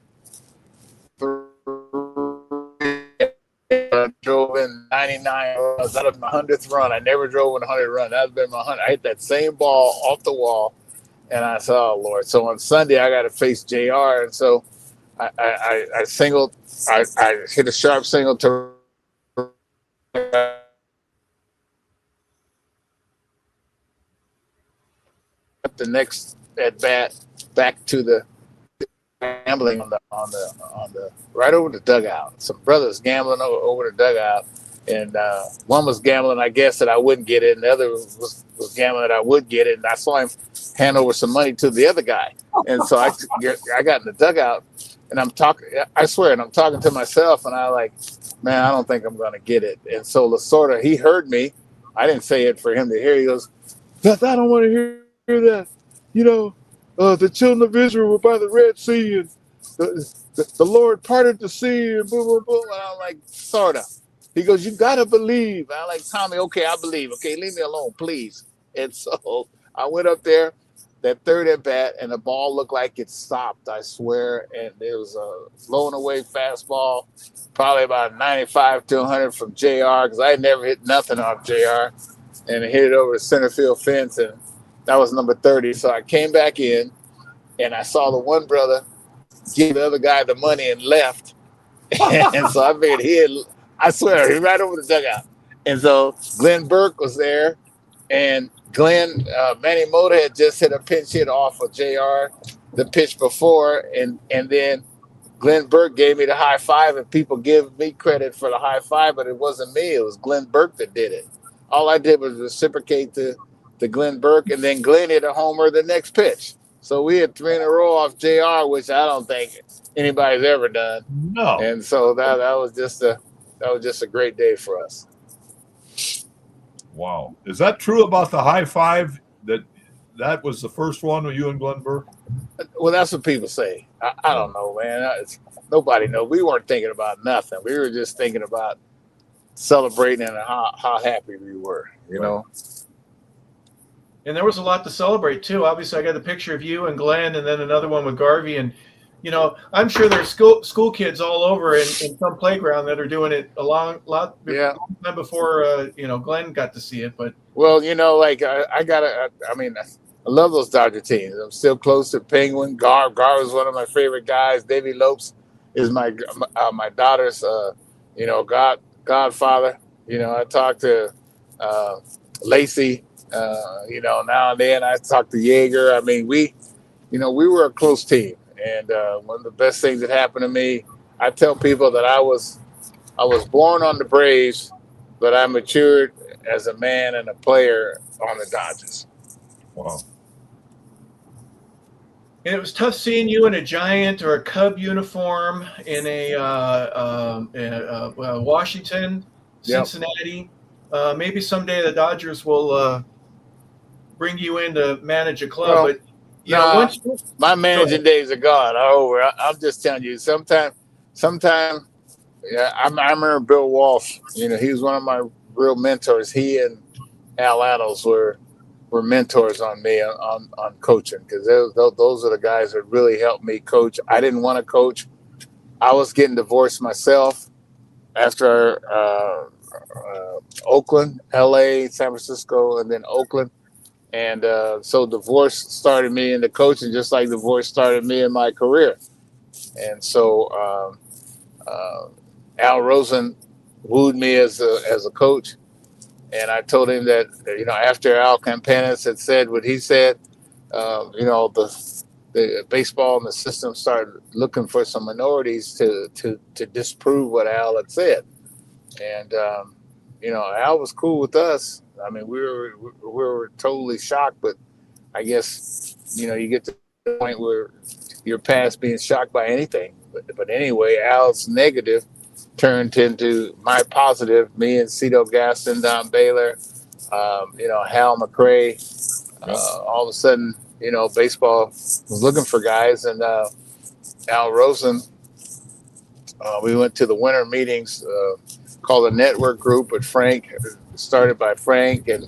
I drove in 99 runs. That was my 100th run. I never drove in a 100 run. That's been my 100. I hit that same ball off the wall, and I said, "Oh Lord!" So on Sunday, I got to face JR, and so I singled. I hit a sharp single to the next at bat back to the gambling on the right over the dugout. Some brothers gambling over the dugout, and one was gambling, I guess, that I wouldn't get it, and the other was gambling that I would get it. And I saw him hand over some money to the other guy, and so I got in the dugout, and I'm talking. I swear, and I'm talking to myself, and I like, man, I don't think I'm going to get it. And so Lasorda, he heard me. I didn't say it for him to hear. He goes, I don't want to hear that. The children of Israel were by the Red Sea, and the Lord parted the sea, and boom, boom, boom. And I'm like, sorta. He goes, you got to believe. I'm like, Tommy, okay, I believe. Okay, leave me alone, please. And so I went up there. that third at bat, and the ball looked like it stopped, I swear. And it was a blown away fastball, probably about 95 to 100 from JR, because I had never hit nothing off JR, and it hit it over the center field fence, and that was number 30. So I came back in, and I saw the one brother give the other guy the money and left. And so I figured I swear, he right over the dugout. And so Glenn Burke was there, and Manny Mota had just hit a pinch hit off of JR the pitch before, and then Glenn Burke gave me the high five, and people give me credit for the high five, but it wasn't me. It was Glenn Burke that did it. All I did was reciprocate to Glenn Burke, and then Glenn hit a homer the next pitch. So we had 3 in a row off JR, which I don't think anybody's ever done. No. And so that was just a great day for us. Wow. Is that true about the high five, that was the first one with you and Glenn Burke? Well, that's what people say. I don't know, man. Nobody knows. We weren't thinking about nothing. We were just thinking about celebrating and how happy we were, you know. And there was a lot to celebrate too. Obviously, I got a picture of you and Glenn, and then another one with Garvey. And I'm sure there's school kids all over in some playground that are doing it a long time before Glenn got to see it. But well, I love those Dodger teams. I'm still close to Penguin. Gar was one of my favorite guys. Davey Lopes is my daughter's godfather. I talk to Lacey. Now and then I talk to Yeager. I mean, we were a close team. And one of the best things that happened to me, I tell people that I was born on the Braves, but I matured as a man and a player on the Dodgers. Wow. And it was tough seeing you in a Giant or a Cub uniform in a Washington, Cincinnati. Yep. Maybe someday the Dodgers will bring you in to manage a club. But my managing days are gone. Over. I'm just telling you. Sometime. Yeah, I remember Bill Walsh. He was one of my real mentors. He and Al Addles were mentors on me on coaching, because those are the guys that really helped me coach. I didn't want to coach. I was getting divorced myself after Oakland, LA, San Francisco, and then Oakland. And so divorce started me into coaching, just like divorce started me in my career. And so Al Rosen wooed me as a coach. And I told him that, after Al Campanis had said what he said, the baseball and the system started looking for some minorities to disprove what Al had said. And, Al was cool with us. I mean, we were totally shocked, but I guess, you get to the point where you're past being shocked by anything. But anyway, Al's negative turned into my positive. Me and Cito Gaston, Don Baylor, Hal McRae. All of a sudden, baseball was looking for guys, and Al Rosen. We went to the winter meetings called the Network Group with Frank, started by Frank and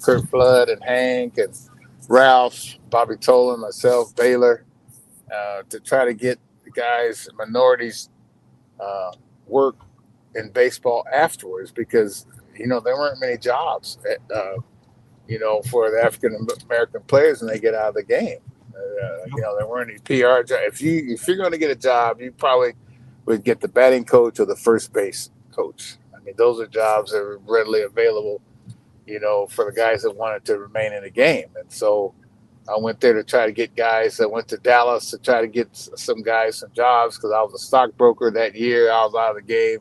Kurt Flood and Hank and Ralph, Bobby Tolan, myself, Baylor, to try to get the guys, minorities, work in baseball afterwards, because there weren't many jobs for the African American players when they get out of the game. There weren't any PR jobs. If you're going to get a job, you probably would get the batting coach or the first base coach. I mean, those are jobs that are readily available, for the guys that wanted to remain in the game. And so I went there to try to get guys. I went to Dallas to try to get some guys some jobs, because I was a stockbroker that year. I was out of the game.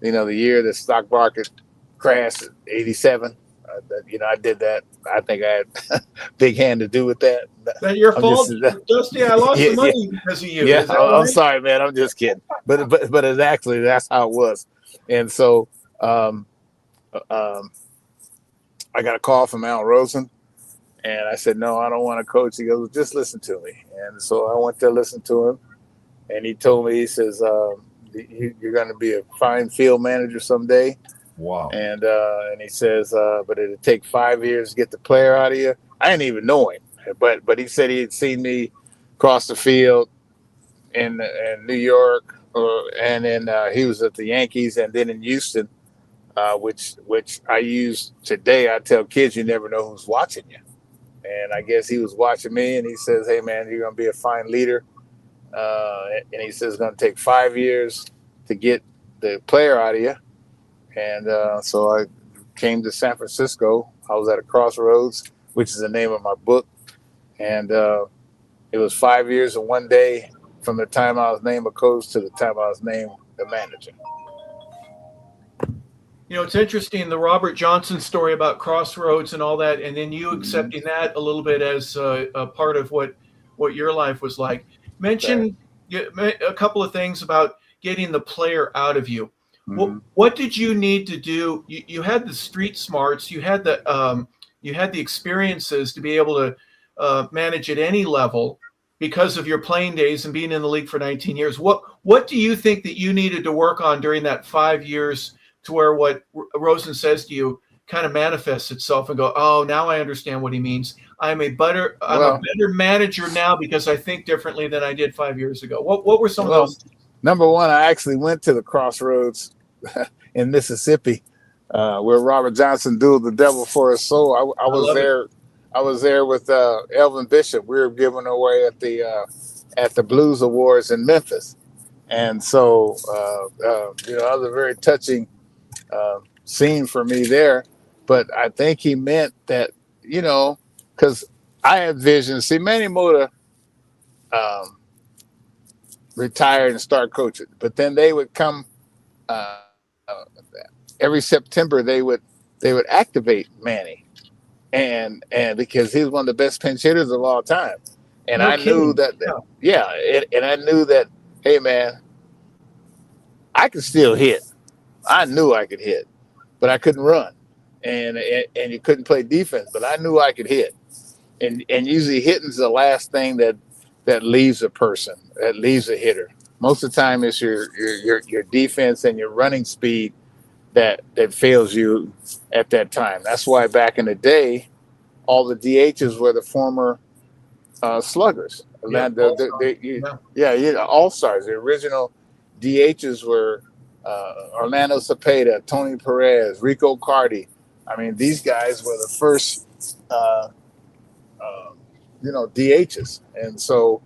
The year the stock market crashed, 87. I did that. I think I had a big hand to do with that. That's your fault, Dusty. I lost the money because of you. Yeah, I'm sorry, man. I'm just kidding. But it's actually, that's how it was. And so I got a call from Al Rosen, and I said, no, I don't want to coach. He goes, well, just listen to me. And so I went to listen to him, and he told me, he says, you're going to be a fine field manager someday. Wow. And he says, but it'll take 5 years to get the player out of you. I didn't even know him. but he said he had seen me across the field in New York, and then he was at the Yankees, and then in Houston, which I use today. I tell kids, you never know who's watching you, and I guess he was watching me, and he says, "Hey man, you're gonna be a fine leader," and he says it's gonna take 5 years to get the player out of you, and so I came to San Francisco. I was at a crossroads, which is the name of my book, and it was 5 years and 1 day from the time I was named a coach to the time I was named the manager. You know, it's interesting, the Robert Johnson story about crossroads and all that, and then you accepting that a little bit as a part of what your life was like. Mention a couple of things about getting the player out of you. What did you need to do? You had the street smarts, you had the experiences to be able to manage at any level because of your playing days and being in the league for 19 years. What do you think that you needed to work on during that 5 years to where what Rosen says to you kind of manifests itself and go, oh, now I understand what he means. I'm a better manager now because I think differently than I did 5 years ago. What were some of those? Number one, I actually went to the crossroads in Mississippi, where Robert Johnson dueled the devil for his soul. I was there. I was there with Elvin Bishop. We were giving away at the Blues Awards in Memphis, and so that was a very touching scene for me there. But I think he meant that, because I had visions. See, Manny Mota retired and start coaching, but then they would come every September. They would activate Manny. And because he's one of the best pinch hitters of all time, and I knew that, and I knew that, hey man, I could still hit. I knew I could hit, but I couldn't run, and you couldn't play defense. But I knew I could hit, and usually hitting's the last thing that leaves a person, that leaves a hitter. Most of the time, it's your defense and your running speed that fails you at that time. That's why back in the day, all the DHs were the former sluggers. All-stars. The original DHs were Orlando Cepeda, Tony Perez, Rico Cardi. I mean, these guys were the first, DHs. And so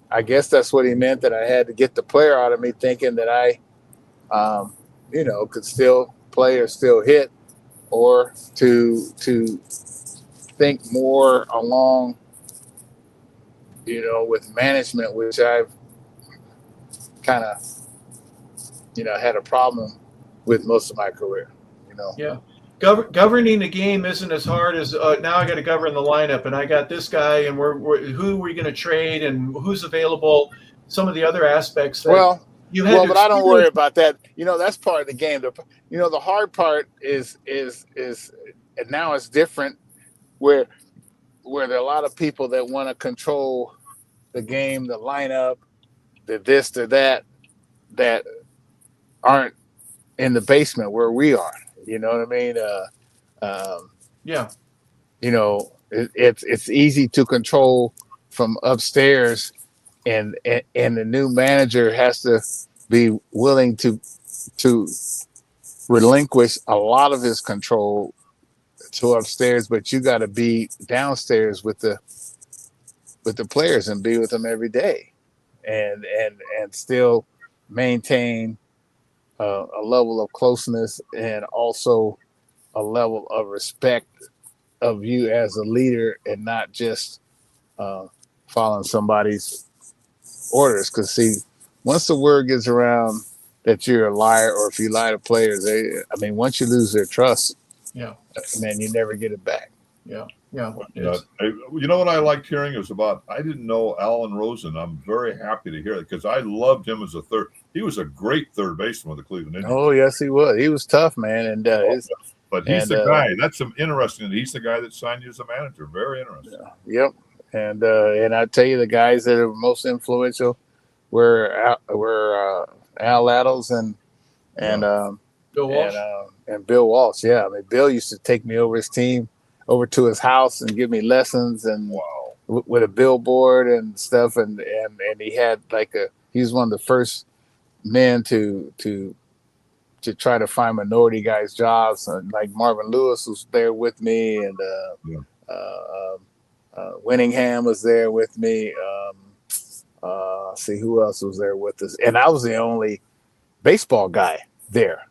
I guess that's what he meant, that I had to get the player out of me, thinking that I, could still play or still hit, or to think more along, with management, which I've kind of, had a problem with most of my career, Yeah. Governing the game isn't as hard as now I got to govern the lineup, and I got this guy, and who are we going to trade, and who's available, some of the other aspects that but I don't worry about that. That's part of the game. The hard part is and now it's different, where there are a lot of people that want to control the game, the lineup, the this, the that aren't in the basement where we are. You know what I mean? It's easy to control from upstairs, and the new manager has to be willing to relinquish a lot of his control to upstairs, but you got to be downstairs with the players and be with them every day, and still maintain a level of closeness, and also a level of respect of you as a leader, and not just following somebody's orders. Because see, once the word gets around that you're a liar, or if you lie to players, once you lose their trust, man, you never get it back. You know what I liked hearing is about, I didn't know Alan Rosen. I'm very happy to hear it, because I loved him as a third. He was a great third baseman with the Cleveland Indians. Oh yes, he was. He was tough, man, and but he's the guy. That's some interesting. He's the guy that signed you as a manager. Very interesting. Yep. And I tell you, the guys that are most influential were Al Laddles and Bill Walsh. And Bill Walsh. Yeah, I mean, Bill used to take me over to his house and give me lessons, and with a billboard and stuff, and he had he's one of the first men to try to find minority guys jobs. Like Marvin Lewis was there with me, and Winningham was there with me. See who else was there with us, and I was the only baseball guy there.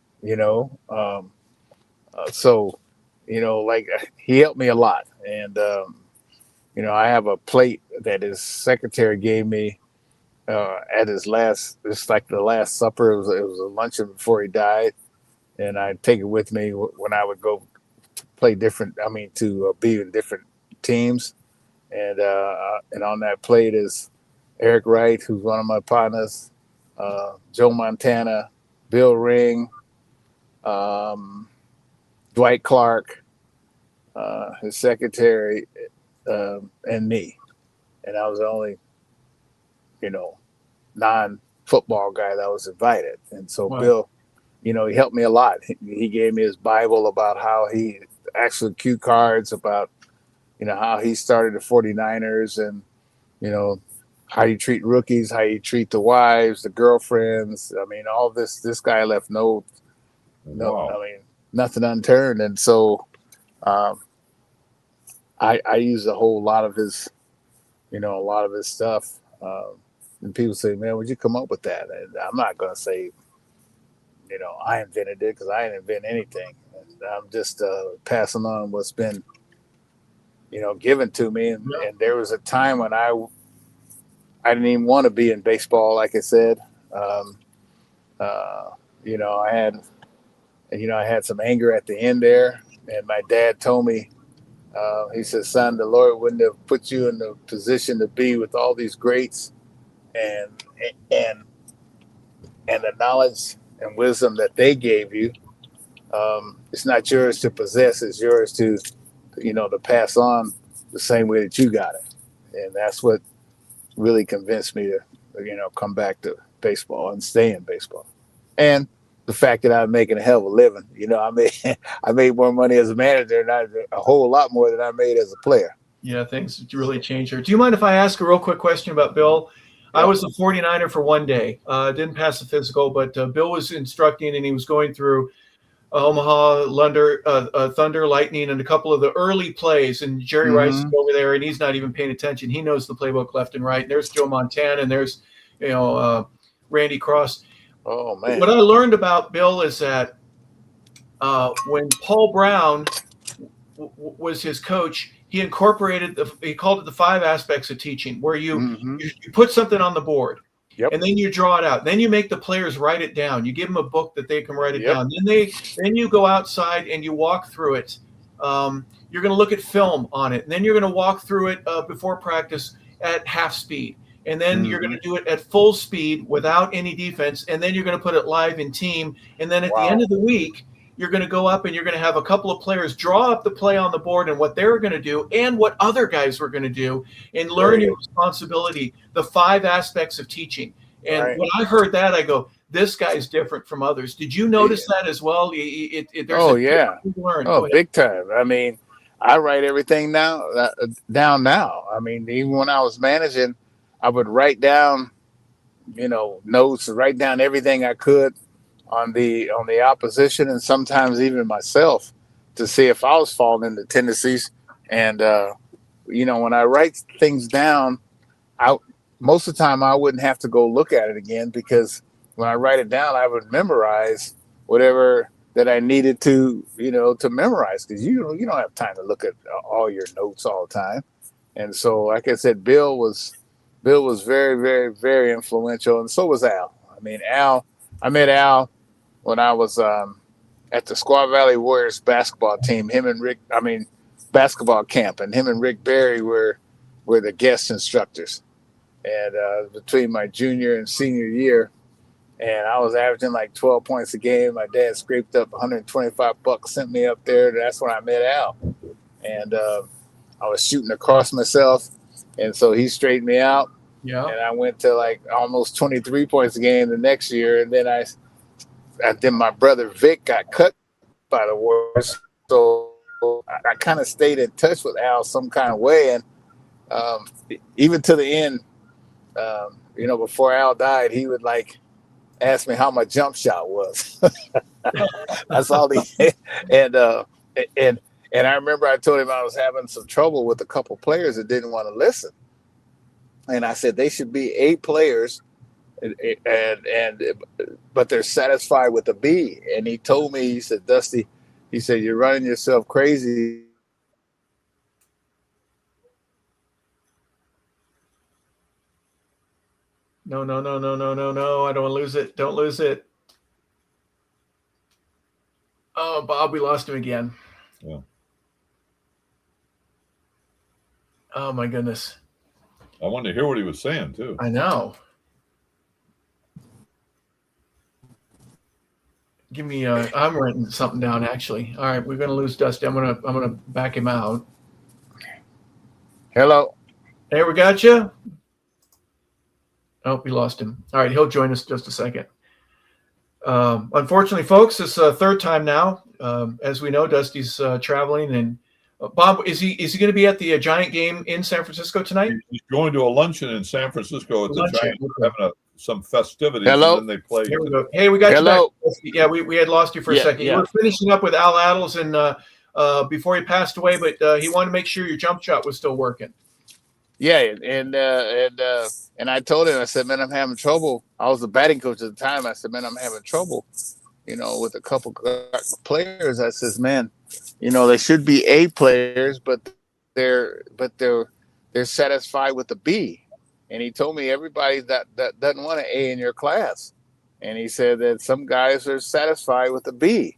So he helped me a lot, and I have a plate that his secretary gave me at his last. It's like the Last Supper. It was a luncheon before he died, and I'd take it with me when I would go to play to be in different teams, and on that plate is Eric Wright, who's one of my partners, Joe Montana, Bill Ring, Dwight Clark, his secretary, and me. And I was the only, non-football guy that was invited. And so wow. Bill, he helped me a lot. He gave me his Bible about how he actually cue cards about, how he started the 49ers and, how you treat rookies, how you treat the wives, the girlfriends. I mean, all this guy left nothing unturned. And so I use a whole lot of his, stuff. And people say, man, would you come up with that? And I'm not going to say, I invented it, because I didn't invent anything. I'm just passing on what's been, given to me. And there was a time when I didn't even want to be in baseball, like I said. I had some anger at the end there, and my dad told me, he said, son, the Lord wouldn't have put you in the position to be with all these greats and the knowledge and wisdom that they gave you. It's not yours to possess, it's yours to pass on the same way that you got it. And that's what really convinced me to, come back to baseball and stay in baseball. And the fact that I'm making a hell of a living, I made more money as a manager, and a whole lot more than I made as a player. Yeah, things really changed here. Do you mind if I ask a real quick question about Bill? Yeah. I was a 49er for one day. Didn't pass the physical, but Bill was instructing, and he was going through Omaha, Thunder, Lightning, and a couple of the early plays. And Jerry Rice is over there, and he's not even paying attention. He knows the playbook left and right. And there's Joe Montana, and there's Randy Cross. Oh man! What I learned about Bill is that when Paul Brown was his coach, he incorporated he called it the 5 aspects of teaching, where you put something on the board. Yep. And then you draw it out. Then you make the players write it down. You give them a book that they can write it down. Then you go outside and you walk through it. You're going to look at film on it. And then you're going to walk through it before practice at half speed. And then you're going to do it at full speed without any defense. And then you're going to put it live in team. And then at the end of the week, you're going to go up and you're going to have a couple of players draw up the play on the board and what they're going to do and what other guys were going to do, and learn your responsibility, the 5 aspects of teaching. And when I heard that, I go, this guy's different from others. Did you notice that as well? Big time. I mean, I write everything down now. I mean, even when I was managing, I would write down, notes, write down everything I could on the opposition, and sometimes even myself, to see if I was falling into tendencies. And when I write things down, most of the time I wouldn't have to go look at it again, because when I write it down, I would memorize whatever that I needed to memorize, because you don't have time to look at all your notes all the time. And so, like I said, Bill was very, very, very influential, and so was Al. I met Al when I was at the Squaw Valley Warriors basketball team. Basketball camp, and him and Rick Barry were the guest instructors. And between my junior and senior year, and I was averaging like 12 points a game. My dad scraped up $125, sent me up there. That's when I met Al. And I was shooting across myself, and so he straightened me out. Yeah. And I went to like almost 23 points a game the next year, and then my brother Vic got cut by the Warriors, so I kind of stayed in touch with Al some kind of way. And even to the end, before Al died, he would like ask me how my jump shot was. That's all he and I remember I told him I was having some trouble with a couple players that didn't want to listen. And I said they should be A players but they're satisfied with a B. And he told me, he said, Dusty, he said, you're running yourself crazy. No. I don't want to lose it. Don't lose it. Oh, Bob, we lost him again. Yeah. Oh, my goodness. I wanted to hear what he was saying, too. I know. Give me I'm writing something down, actually. All right, we're going to lose Dusty. I'm going to back him out. Hello. Hey, we got you. Oh, we lost him. All right, he'll join us in just a second. Unfortunately, folks, it's the third time now. As we know, Dusty's traveling. And Bob, is he going to be at the Giant game in San Francisco tonight? He's going to a luncheon in San Francisco at the Giant, having some festivities. Hello. And then they play. Here we go. Hey, we got you back. Yeah, we had lost you for a second. Yeah. We're finishing up with Al Attles, and before he passed away, but he wanted to make sure your jump shot was still working. Yeah, and I told him, I said, man, I'm having trouble. I was the batting coach at the time. I said, man, I'm having trouble, with a couple players. I says, man, they should be A players, but they're satisfied with the B. And he told me everybody that doesn't want an A in your class. And he said that some guys are satisfied with the B.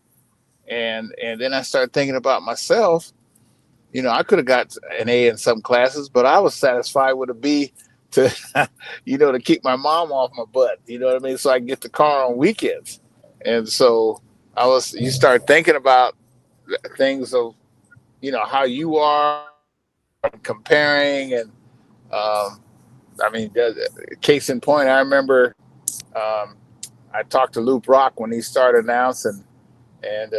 And then I started thinking about myself. I could have got an A in some classes, but I was satisfied with a B to, to keep my mom off my butt. You know what I mean? So I can get the car on weekends. And so you start thinking about things of, how you are comparing. And, case in point, I remember I talked to Lou Brock when he started announcing, and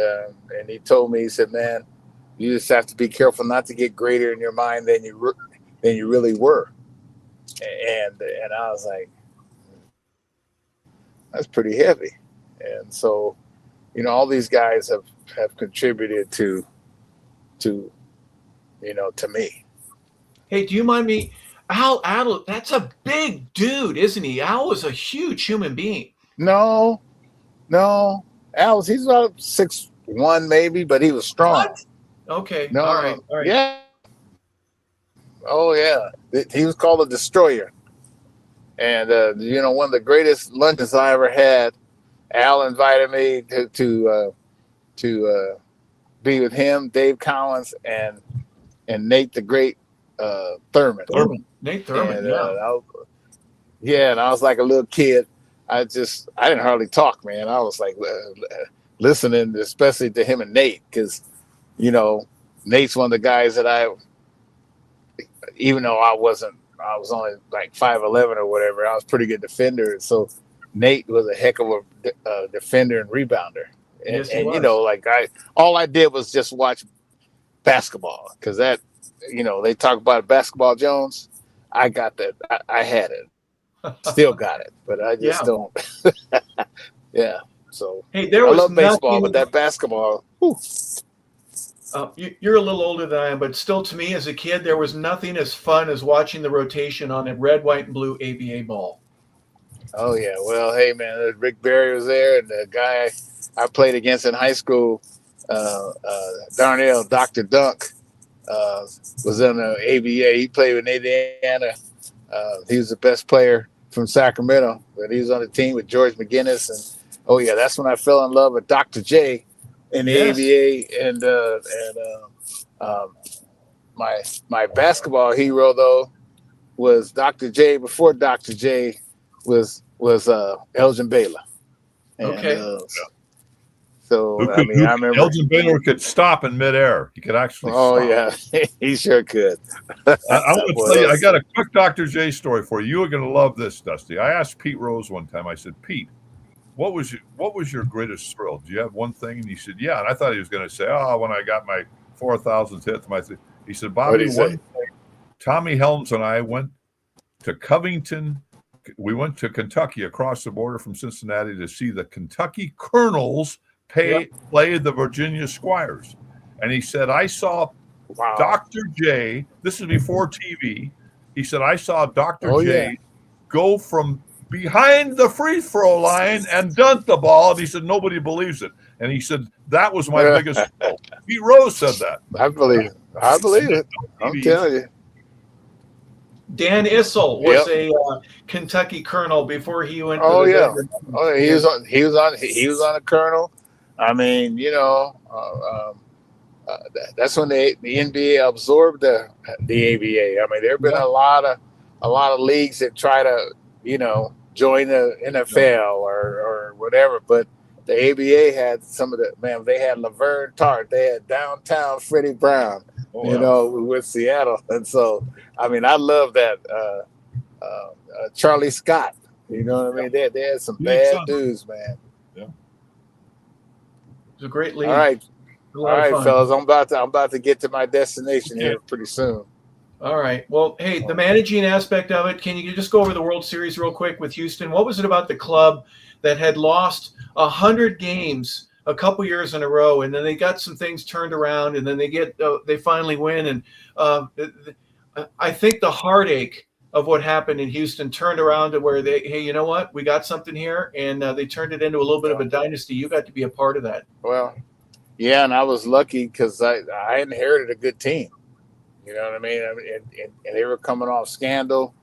he told me, he said, man, you just have to be careful not to get greater in your mind than you really were. And I was like, that's pretty heavy. And so, all these guys have contributed to me. Hey, do you mind me? Al Attles, that's a big dude, isn't he? Al was a huge human being. No. He's about 6'1" maybe, but he was strong. What? Okay. No, All right. Yeah. Oh, yeah. He was called a destroyer. And, one of the greatest lunches I ever had, Al invited me to be with him, Dave Collins, and Nate the Great Thurman. Nate Thurman, and I was like a little kid. I didn't hardly talk, man. I was like listening, especially to him and Nate, because Nate's one of the guys that even though I was only like 5'11" or whatever, I was a pretty good defender. So Nate was a heck of a defender and rebounder. And, yes, and all I did was just watch basketball, because that, they talk about Basketball Jones. I got that. I had it. Still got it, but I just don't. Yeah. So hey, I love baseball, but that basketball. You're a little older than I am, but still, to me as a kid, there was nothing as fun as watching the rotation on a red, white, and blue ABA ball. Oh yeah. Well, hey man, Rick Barry was there, and the guy I played against in high school, Darnell, Dr. Dunk, was in the ABA. He played with Indiana. He was the best player from Sacramento, but he was on the team with George McGinnis. And that's when I fell in love with Dr. J in the ABA. And my basketball hero though was Dr. J. Before Dr. J was Elgin Baylor. And, so I remember Elgin Baylor could stop in midair. He could actually. Oh stop. Yeah, he sure could. I want to tell you, I got a quick Dr. J story for you. You're going to love this, Dusty. I asked Pete Rose one time. I said, Pete, what was your greatest thrill? Do you have one thing? And he said, yeah. And I thought he was going to say, when I got my 4,000th hit. He said, Bobby, Tommy Helms and I went to Covington. We went to Kentucky across the border from Cincinnati to see the Kentucky Colonels play the Virginia Squires. And he said, I saw Dr. J, this is before TV. He said, I saw Dr. J go from behind the free throw line and dunk the ball. And he said, nobody believes it. And he said, that was my biggest goal. Pete Rose said that. I believe it. I believe it. I'm telling you. Dan Issel was a Kentucky Colonel before he went to he was on a Colonel. I mean, you know, that's when the NBA absorbed the ABA. I mean, there have been a lot of leagues that try to, you know, join the NFL or whatever, but the ABA had some of they had Laverne Tart, they had downtown Freddie Brown, you know, with Seattle. And so, I mean, I love that Charlie Scott, you know what I mean? They had some bad dudes, man. Yeah. It was a great league. All right, fellas, I'm about to get to my destination here pretty soon. All right. Well, hey, the managing aspect of it, can you just go over the World Series real quick with Houston? What was it about the club that had lost 100 games a couple years in a row, and then they got some things turned around, and then they finally win? And I think the heartache of what happened in Houston turned around to where hey, you know what? We got something here, and they turned it into a little bit of a dynasty. You got to be a part of that. Well, yeah, and I was lucky because I inherited a good team. You know what I mean? And they were coming off scandal.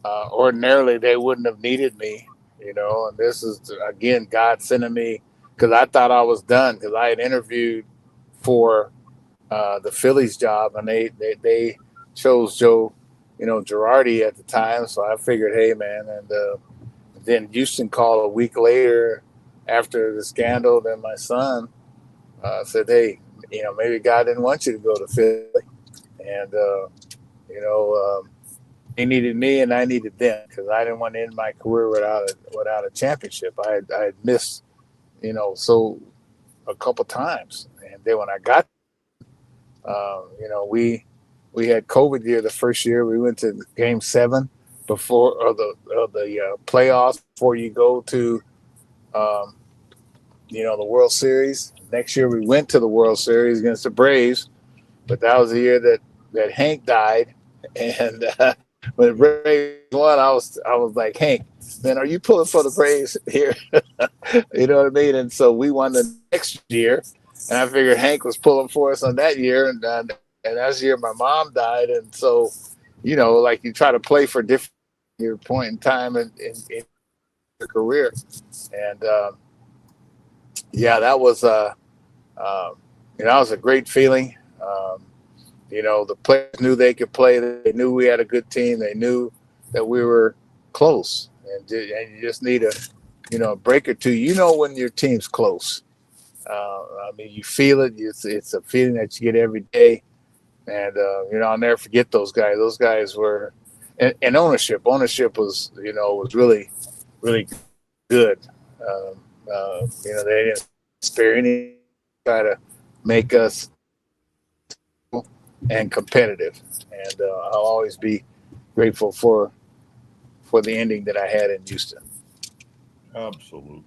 Ordinarily, they wouldn't have needed me, you know. And this is, again, God sending me, because I thought I was done, because I had interviewed for the Phillies job, and they chose Joe, you know, Girardi at the time. So I figured, hey, man. And then Houston called a week later after the scandal. Then my son said, hey, you know, maybe God didn't want you to go to Philly. And, you know, he needed me and I needed them, because I didn't want to end my career without a championship. I had missed, you know, so a couple times. And then when I got, you know, we had COVID year the first year. We went to Game 7 before the playoffs before you go to, you know, the World Series. Next year we went to the World Series against the Braves, but that was the year that Hank died. And when the Braves won, I was like, Hank, man, are you pulling for the Braves here? You know what I mean? And so we won the next year, and I figured Hank was pulling for us on that year. And that's the year my mom died. And so, you know, like, you try to play for different your point in time in your career. And yeah, that was you know, that was a great feeling. You know, the players knew they could play. They knew we had a good team. They knew that we were close. And you just need a break or two. You know when your team's close. I mean, you feel it. It's a feeling that you get every day. And, you know, I'll never forget those guys. Those guys were – and ownership. Ownership was, you know, was really, really good. You know, they didn't spare any, try to make us and competitive. And I'll always be grateful for the ending that I had in Houston. Absolutely.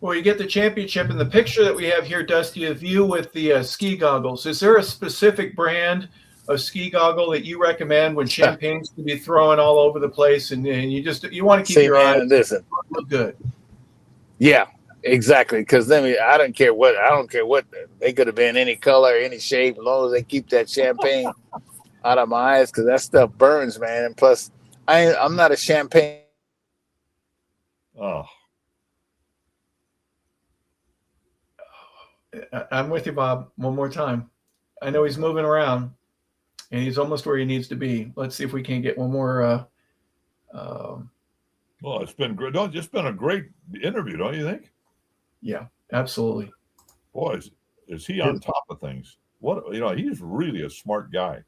Well, you get the championship, and the picture that we have here, Dusty, of you with the ski goggles. Is there a specific brand of ski goggle that you recommend when champagne's to be thrown all over the place, and you want to keep your eyes look good? Yeah, exactly. Because then I don't care what they could have been, any color, any shape, as long as they keep that champagne out of my eyes, because that stuff burns, man. And plus, I'm not a champagne. Oh. I'm with you, Bob. One more time. I know he's moving around, and he's almost where he needs to be. Let's see if we can get one more. Well, it's been great. It's been a great interview, don't you think? Yeah, absolutely. Boy, is he on top of things? He's really a smart guy.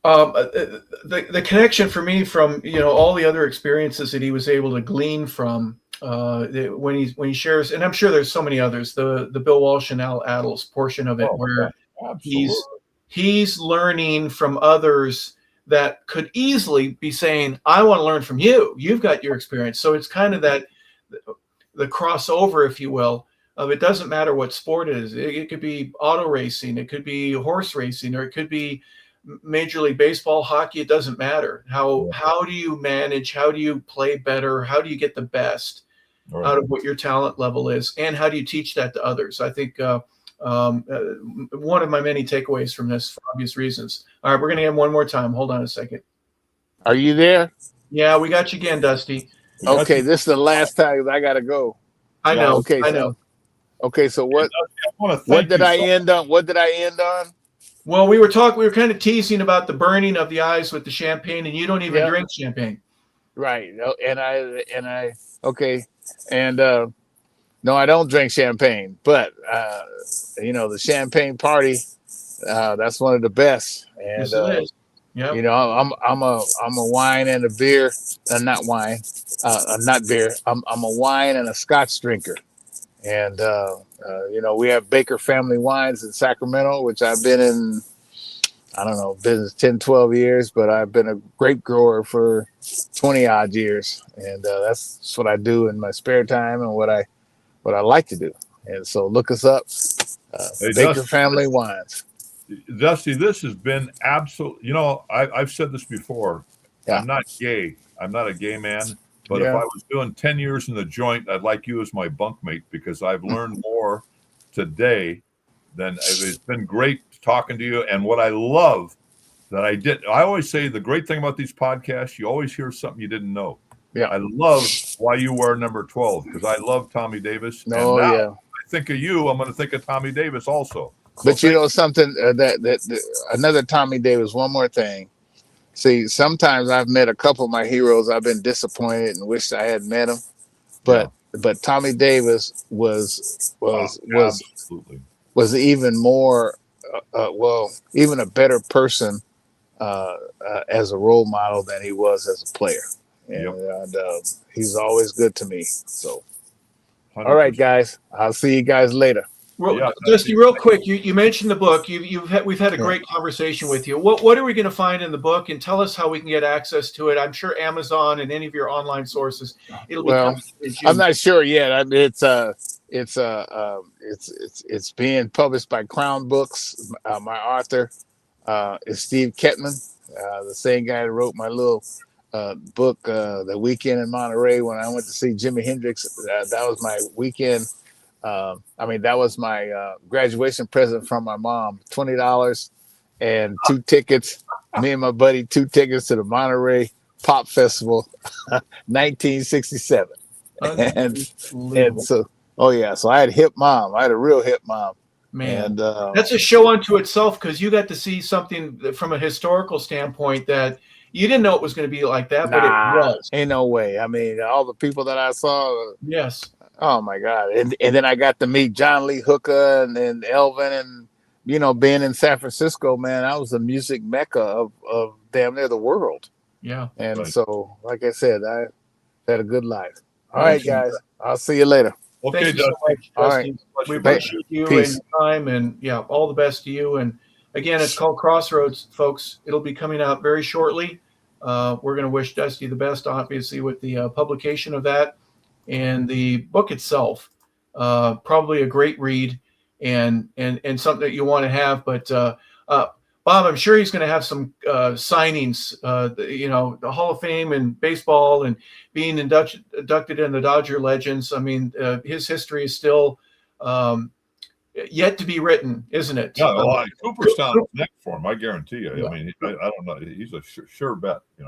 The connection for me from all the other experiences that he was able to glean from when he shares, and I'm sure there's so many others, the Bill Walsh and Al Attles portion of it, where he's learning from others that could easily be saying, I want to learn from you. You've got your experience. So it's kind of that the crossover, if you will, of it doesn't matter what sport it is. It could be auto racing, it could be horse racing, or it could be Major League Baseball, hockey. It doesn't matter. How do you manage? How do you play better? How do you get the best out of what your talent level is? And how do you teach that to others? I think one of my many takeaways from this, for obvious reasons. All right, we're going to end one more time. Hold on a second. Are you there? Yeah, we got you again, Dusty. Okay, this is the last time I got to go. I know. Okay, I know. Okay, so what did I end on? What did I end on? Well, we were kind of teasing about the burning of the eyes with the champagne, and you don't even drink champagne. Right. No, I don't drink champagne, but the champagne party, that's one of the best. And yes, it is. Yep. I'm a wine and a beer, not wine, not beer. I'm a wine and a Scotch drinker. And we have Baker Family Wines in Sacramento, which I've been in, I don't know, business 10, 12 years, but I've been a grape grower for 20 odd years. And that's what I do in my spare time and what I like to do. And so look us up, Baker Family Wines. Dusty, this has been absolute. I've said this before. Yeah. I'm not gay. I'm not a gay man. But if I was doing 10 years in the joint, I'd like you as my bunkmate, because I've learned more today than it's been great talking to you. And what I love that I always say the great thing about these podcasts, you always hear something you didn't know. Yeah. I love why you wear number 12, because I love Tommy Davis. Oh, and now I think of you, I'm going to think of Tommy Davis also. So but you know something, another Tommy Davis, one more thing. See, sometimes I've met a couple of my heroes. I've been disappointed and wished I had met them. But Tommy Davis was even more, even a better person as a role model than he was as a player. And he's always good to me. So, 100%. All right, guys. I'll see you guys later. Well, Dusty, real quick, you mentioned the book. We've had a great conversation with you. What are we going to find in the book, and tell us how we can get access to it? I'm sure Amazon and any of your online sources. It'll be. Well, I'm not sure yet. I mean, it's being published by Crown Books. My author is Steve Kettman, the same guy that wrote my little book, The Weekend in Monterey, when I went to see Jimi Hendrix. That was my weekend. That was my graduation present from my mom, $20 and 2 tickets. Me and my buddy, 2 tickets to the Monterey Pop Festival, 1967. And so, so I had a hip mom. I had a real hip mom. Man, and, that's a show unto itself, because you got to see something from a historical standpoint that you didn't know it was going to be like that, but it was. Ain't no way. I mean, all the people that I saw. Yes. Oh my God. And then I got to meet John Lee Hooker and Elvin, and being in San Francisco, man, I was the music mecca of damn near the world. Yeah. And so, like I said, I had a good life. All right, guys. I'll see you later. Okay, Thank you so much, all right. We appreciate you and your time, and all the best to you. And again, it's called Crossroads, folks. It'll be coming out very shortly. We're going to wish Dusty the best, obviously, with the publication of that. And the book itself, probably a great read and something that you want to have. But Bob, I'm sure he's going to have some signings, the Hall of Fame and baseball, and being inducted in the Dodger Legends. I mean, his history is still yet to be written, isn't it? Yeah, Cooper's down next for him, I guarantee you. Yeah. I mean, I don't know. He's a sure bet, as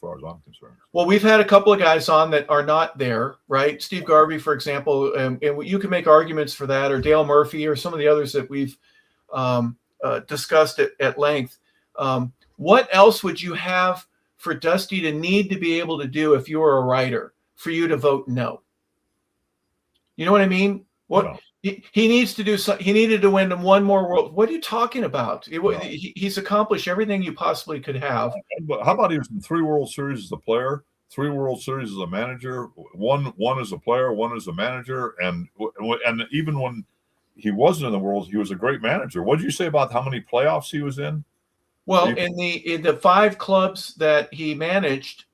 far as I'm concerned. Well, we've had a couple of guys on that are not there, right? Steve Garvey, for example, and you can make arguments for that, or Dale Murphy, or some of the others that we've discussed at length. What else would you have for Dusty to need to be able to do if you were a writer for you to vote no? You know what I mean? What he needs to do? He needed to win one more world. What are you talking about? He's accomplished everything you possibly could have. But how about he was in 3 World Series as a player, 3 World Series as a manager, one as a player, one as a manager, and even when he wasn't in the World. He was a great manager. What did you say about how many playoffs he was in? Well, in the 5 clubs that he managed,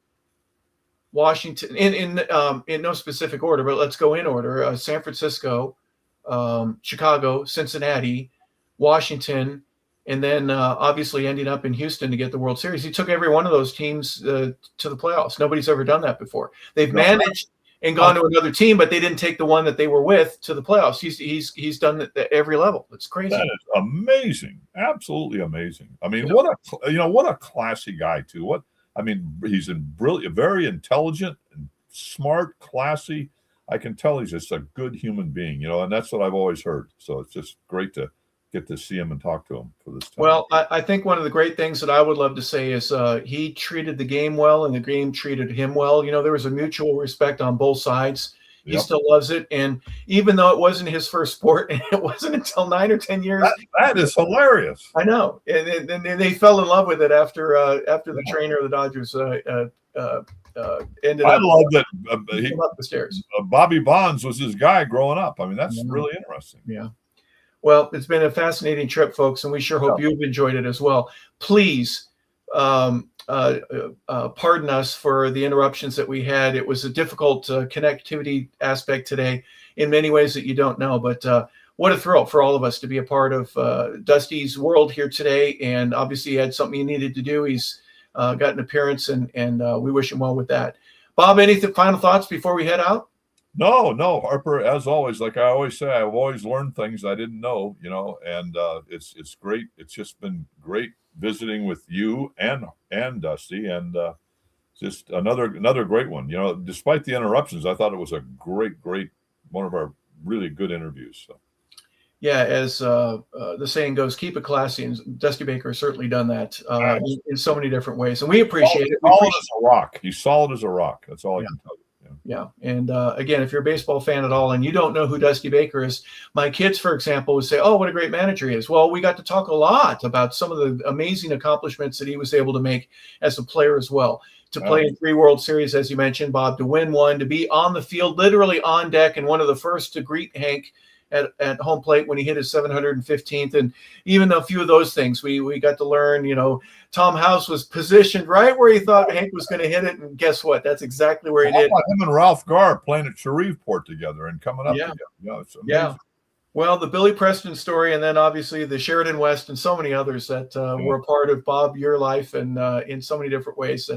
Washington, in no specific order, but let's go in order: San Francisco, Chicago, Cincinnati, Washington, and then obviously ending up in Houston to get the World Series. He took every one of those teams to the playoffs. Nobody's ever done that before. They've managed and gone to another team, but they didn't take the one that they were with to the playoffs. He's done it at every level. It's crazy. That is amazing, absolutely amazing. I mean, what a classy guy too. He's brilliant, very intelligent and smart, classy. I can tell he's just a good human being, and that's what I've always heard. So it's just great to get to see him and talk to him for this time. Well, I think one of the great things that I would love to say is he treated the game well, and the game treated him well. There was a mutual respect on both sides. He still loves it, and even though it wasn't his first sport, and it wasn't until 9 or 10 years. That is hilarious. I know, and they fell in love with it after the trainer of the Dodgers ended up. I love that he came up the stairs. Bobby Bonds was his guy growing up. I mean, that's really interesting. Yeah. Well, it's been a fascinating trip, folks, and we sure hope you've enjoyed it as well. Please pardon us for the interruptions that we had. It was a difficult connectivity aspect today in many ways that you don't know, but what a thrill for all of us to be a part of Dusty's world here today. And obviously he had something he needed to do. He's got an appearance, and we wish him well with that. Bob, any final thoughts before we head out? No, Harper, as always, like I always say, I've always learned things I didn't know, and it's great. It's just been great visiting with you and Dusty, and just another great one. Despite the interruptions, I thought it was a great one of our really good interviews. So. Yeah, as the saying goes, keep it classy, and Dusty Baker has certainly done that in so many different ways, and we appreciate it. Solid as a rock. He's solid as a rock. That's all I can tell you. Yeah. And again, if you're a baseball fan at all and you don't know who Dusty Baker is, my kids, for example, would say, oh, what a great manager he is. Well, we got to talk a lot about some of the amazing accomplishments that he was able to make as a player as well. To play in 3 World Series, as you mentioned, Bob, to win 1, to be on the field, literally on deck, and one of the first to greet Hank at home plate when he hit his 715th. And even a few of those things we got to learn. Tom House was positioned right where he thought Hank was going to hit it, and guess what? That's exactly where he did. Him and Ralph Garr playing at Shreveport together and coming up together. It's amazing. Yeah. Well, the Billy Preston story, and then obviously the Sheridan West and so many others that were a part of, Bob, your life, and in so many different ways.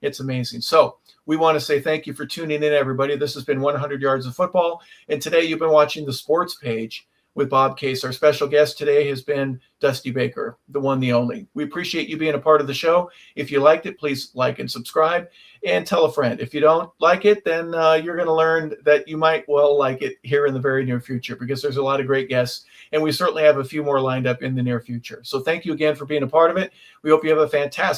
It's amazing. So we want to say thank you for tuning in, everybody. This has been 100 Yards of Football, and today you've been watching the Sports Page with Bob Case. Our special guest today has been Dusty Baker, the one, the only. We appreciate you being a part of the show. If you liked it, please like and subscribe and tell a friend. If you don't like it, then you're going to learn that you might well like it here in the very near future, because there's a lot of great guests, and we certainly have a few more lined up in the near future. So thank you again for being a part of it. We hope you have a fantastic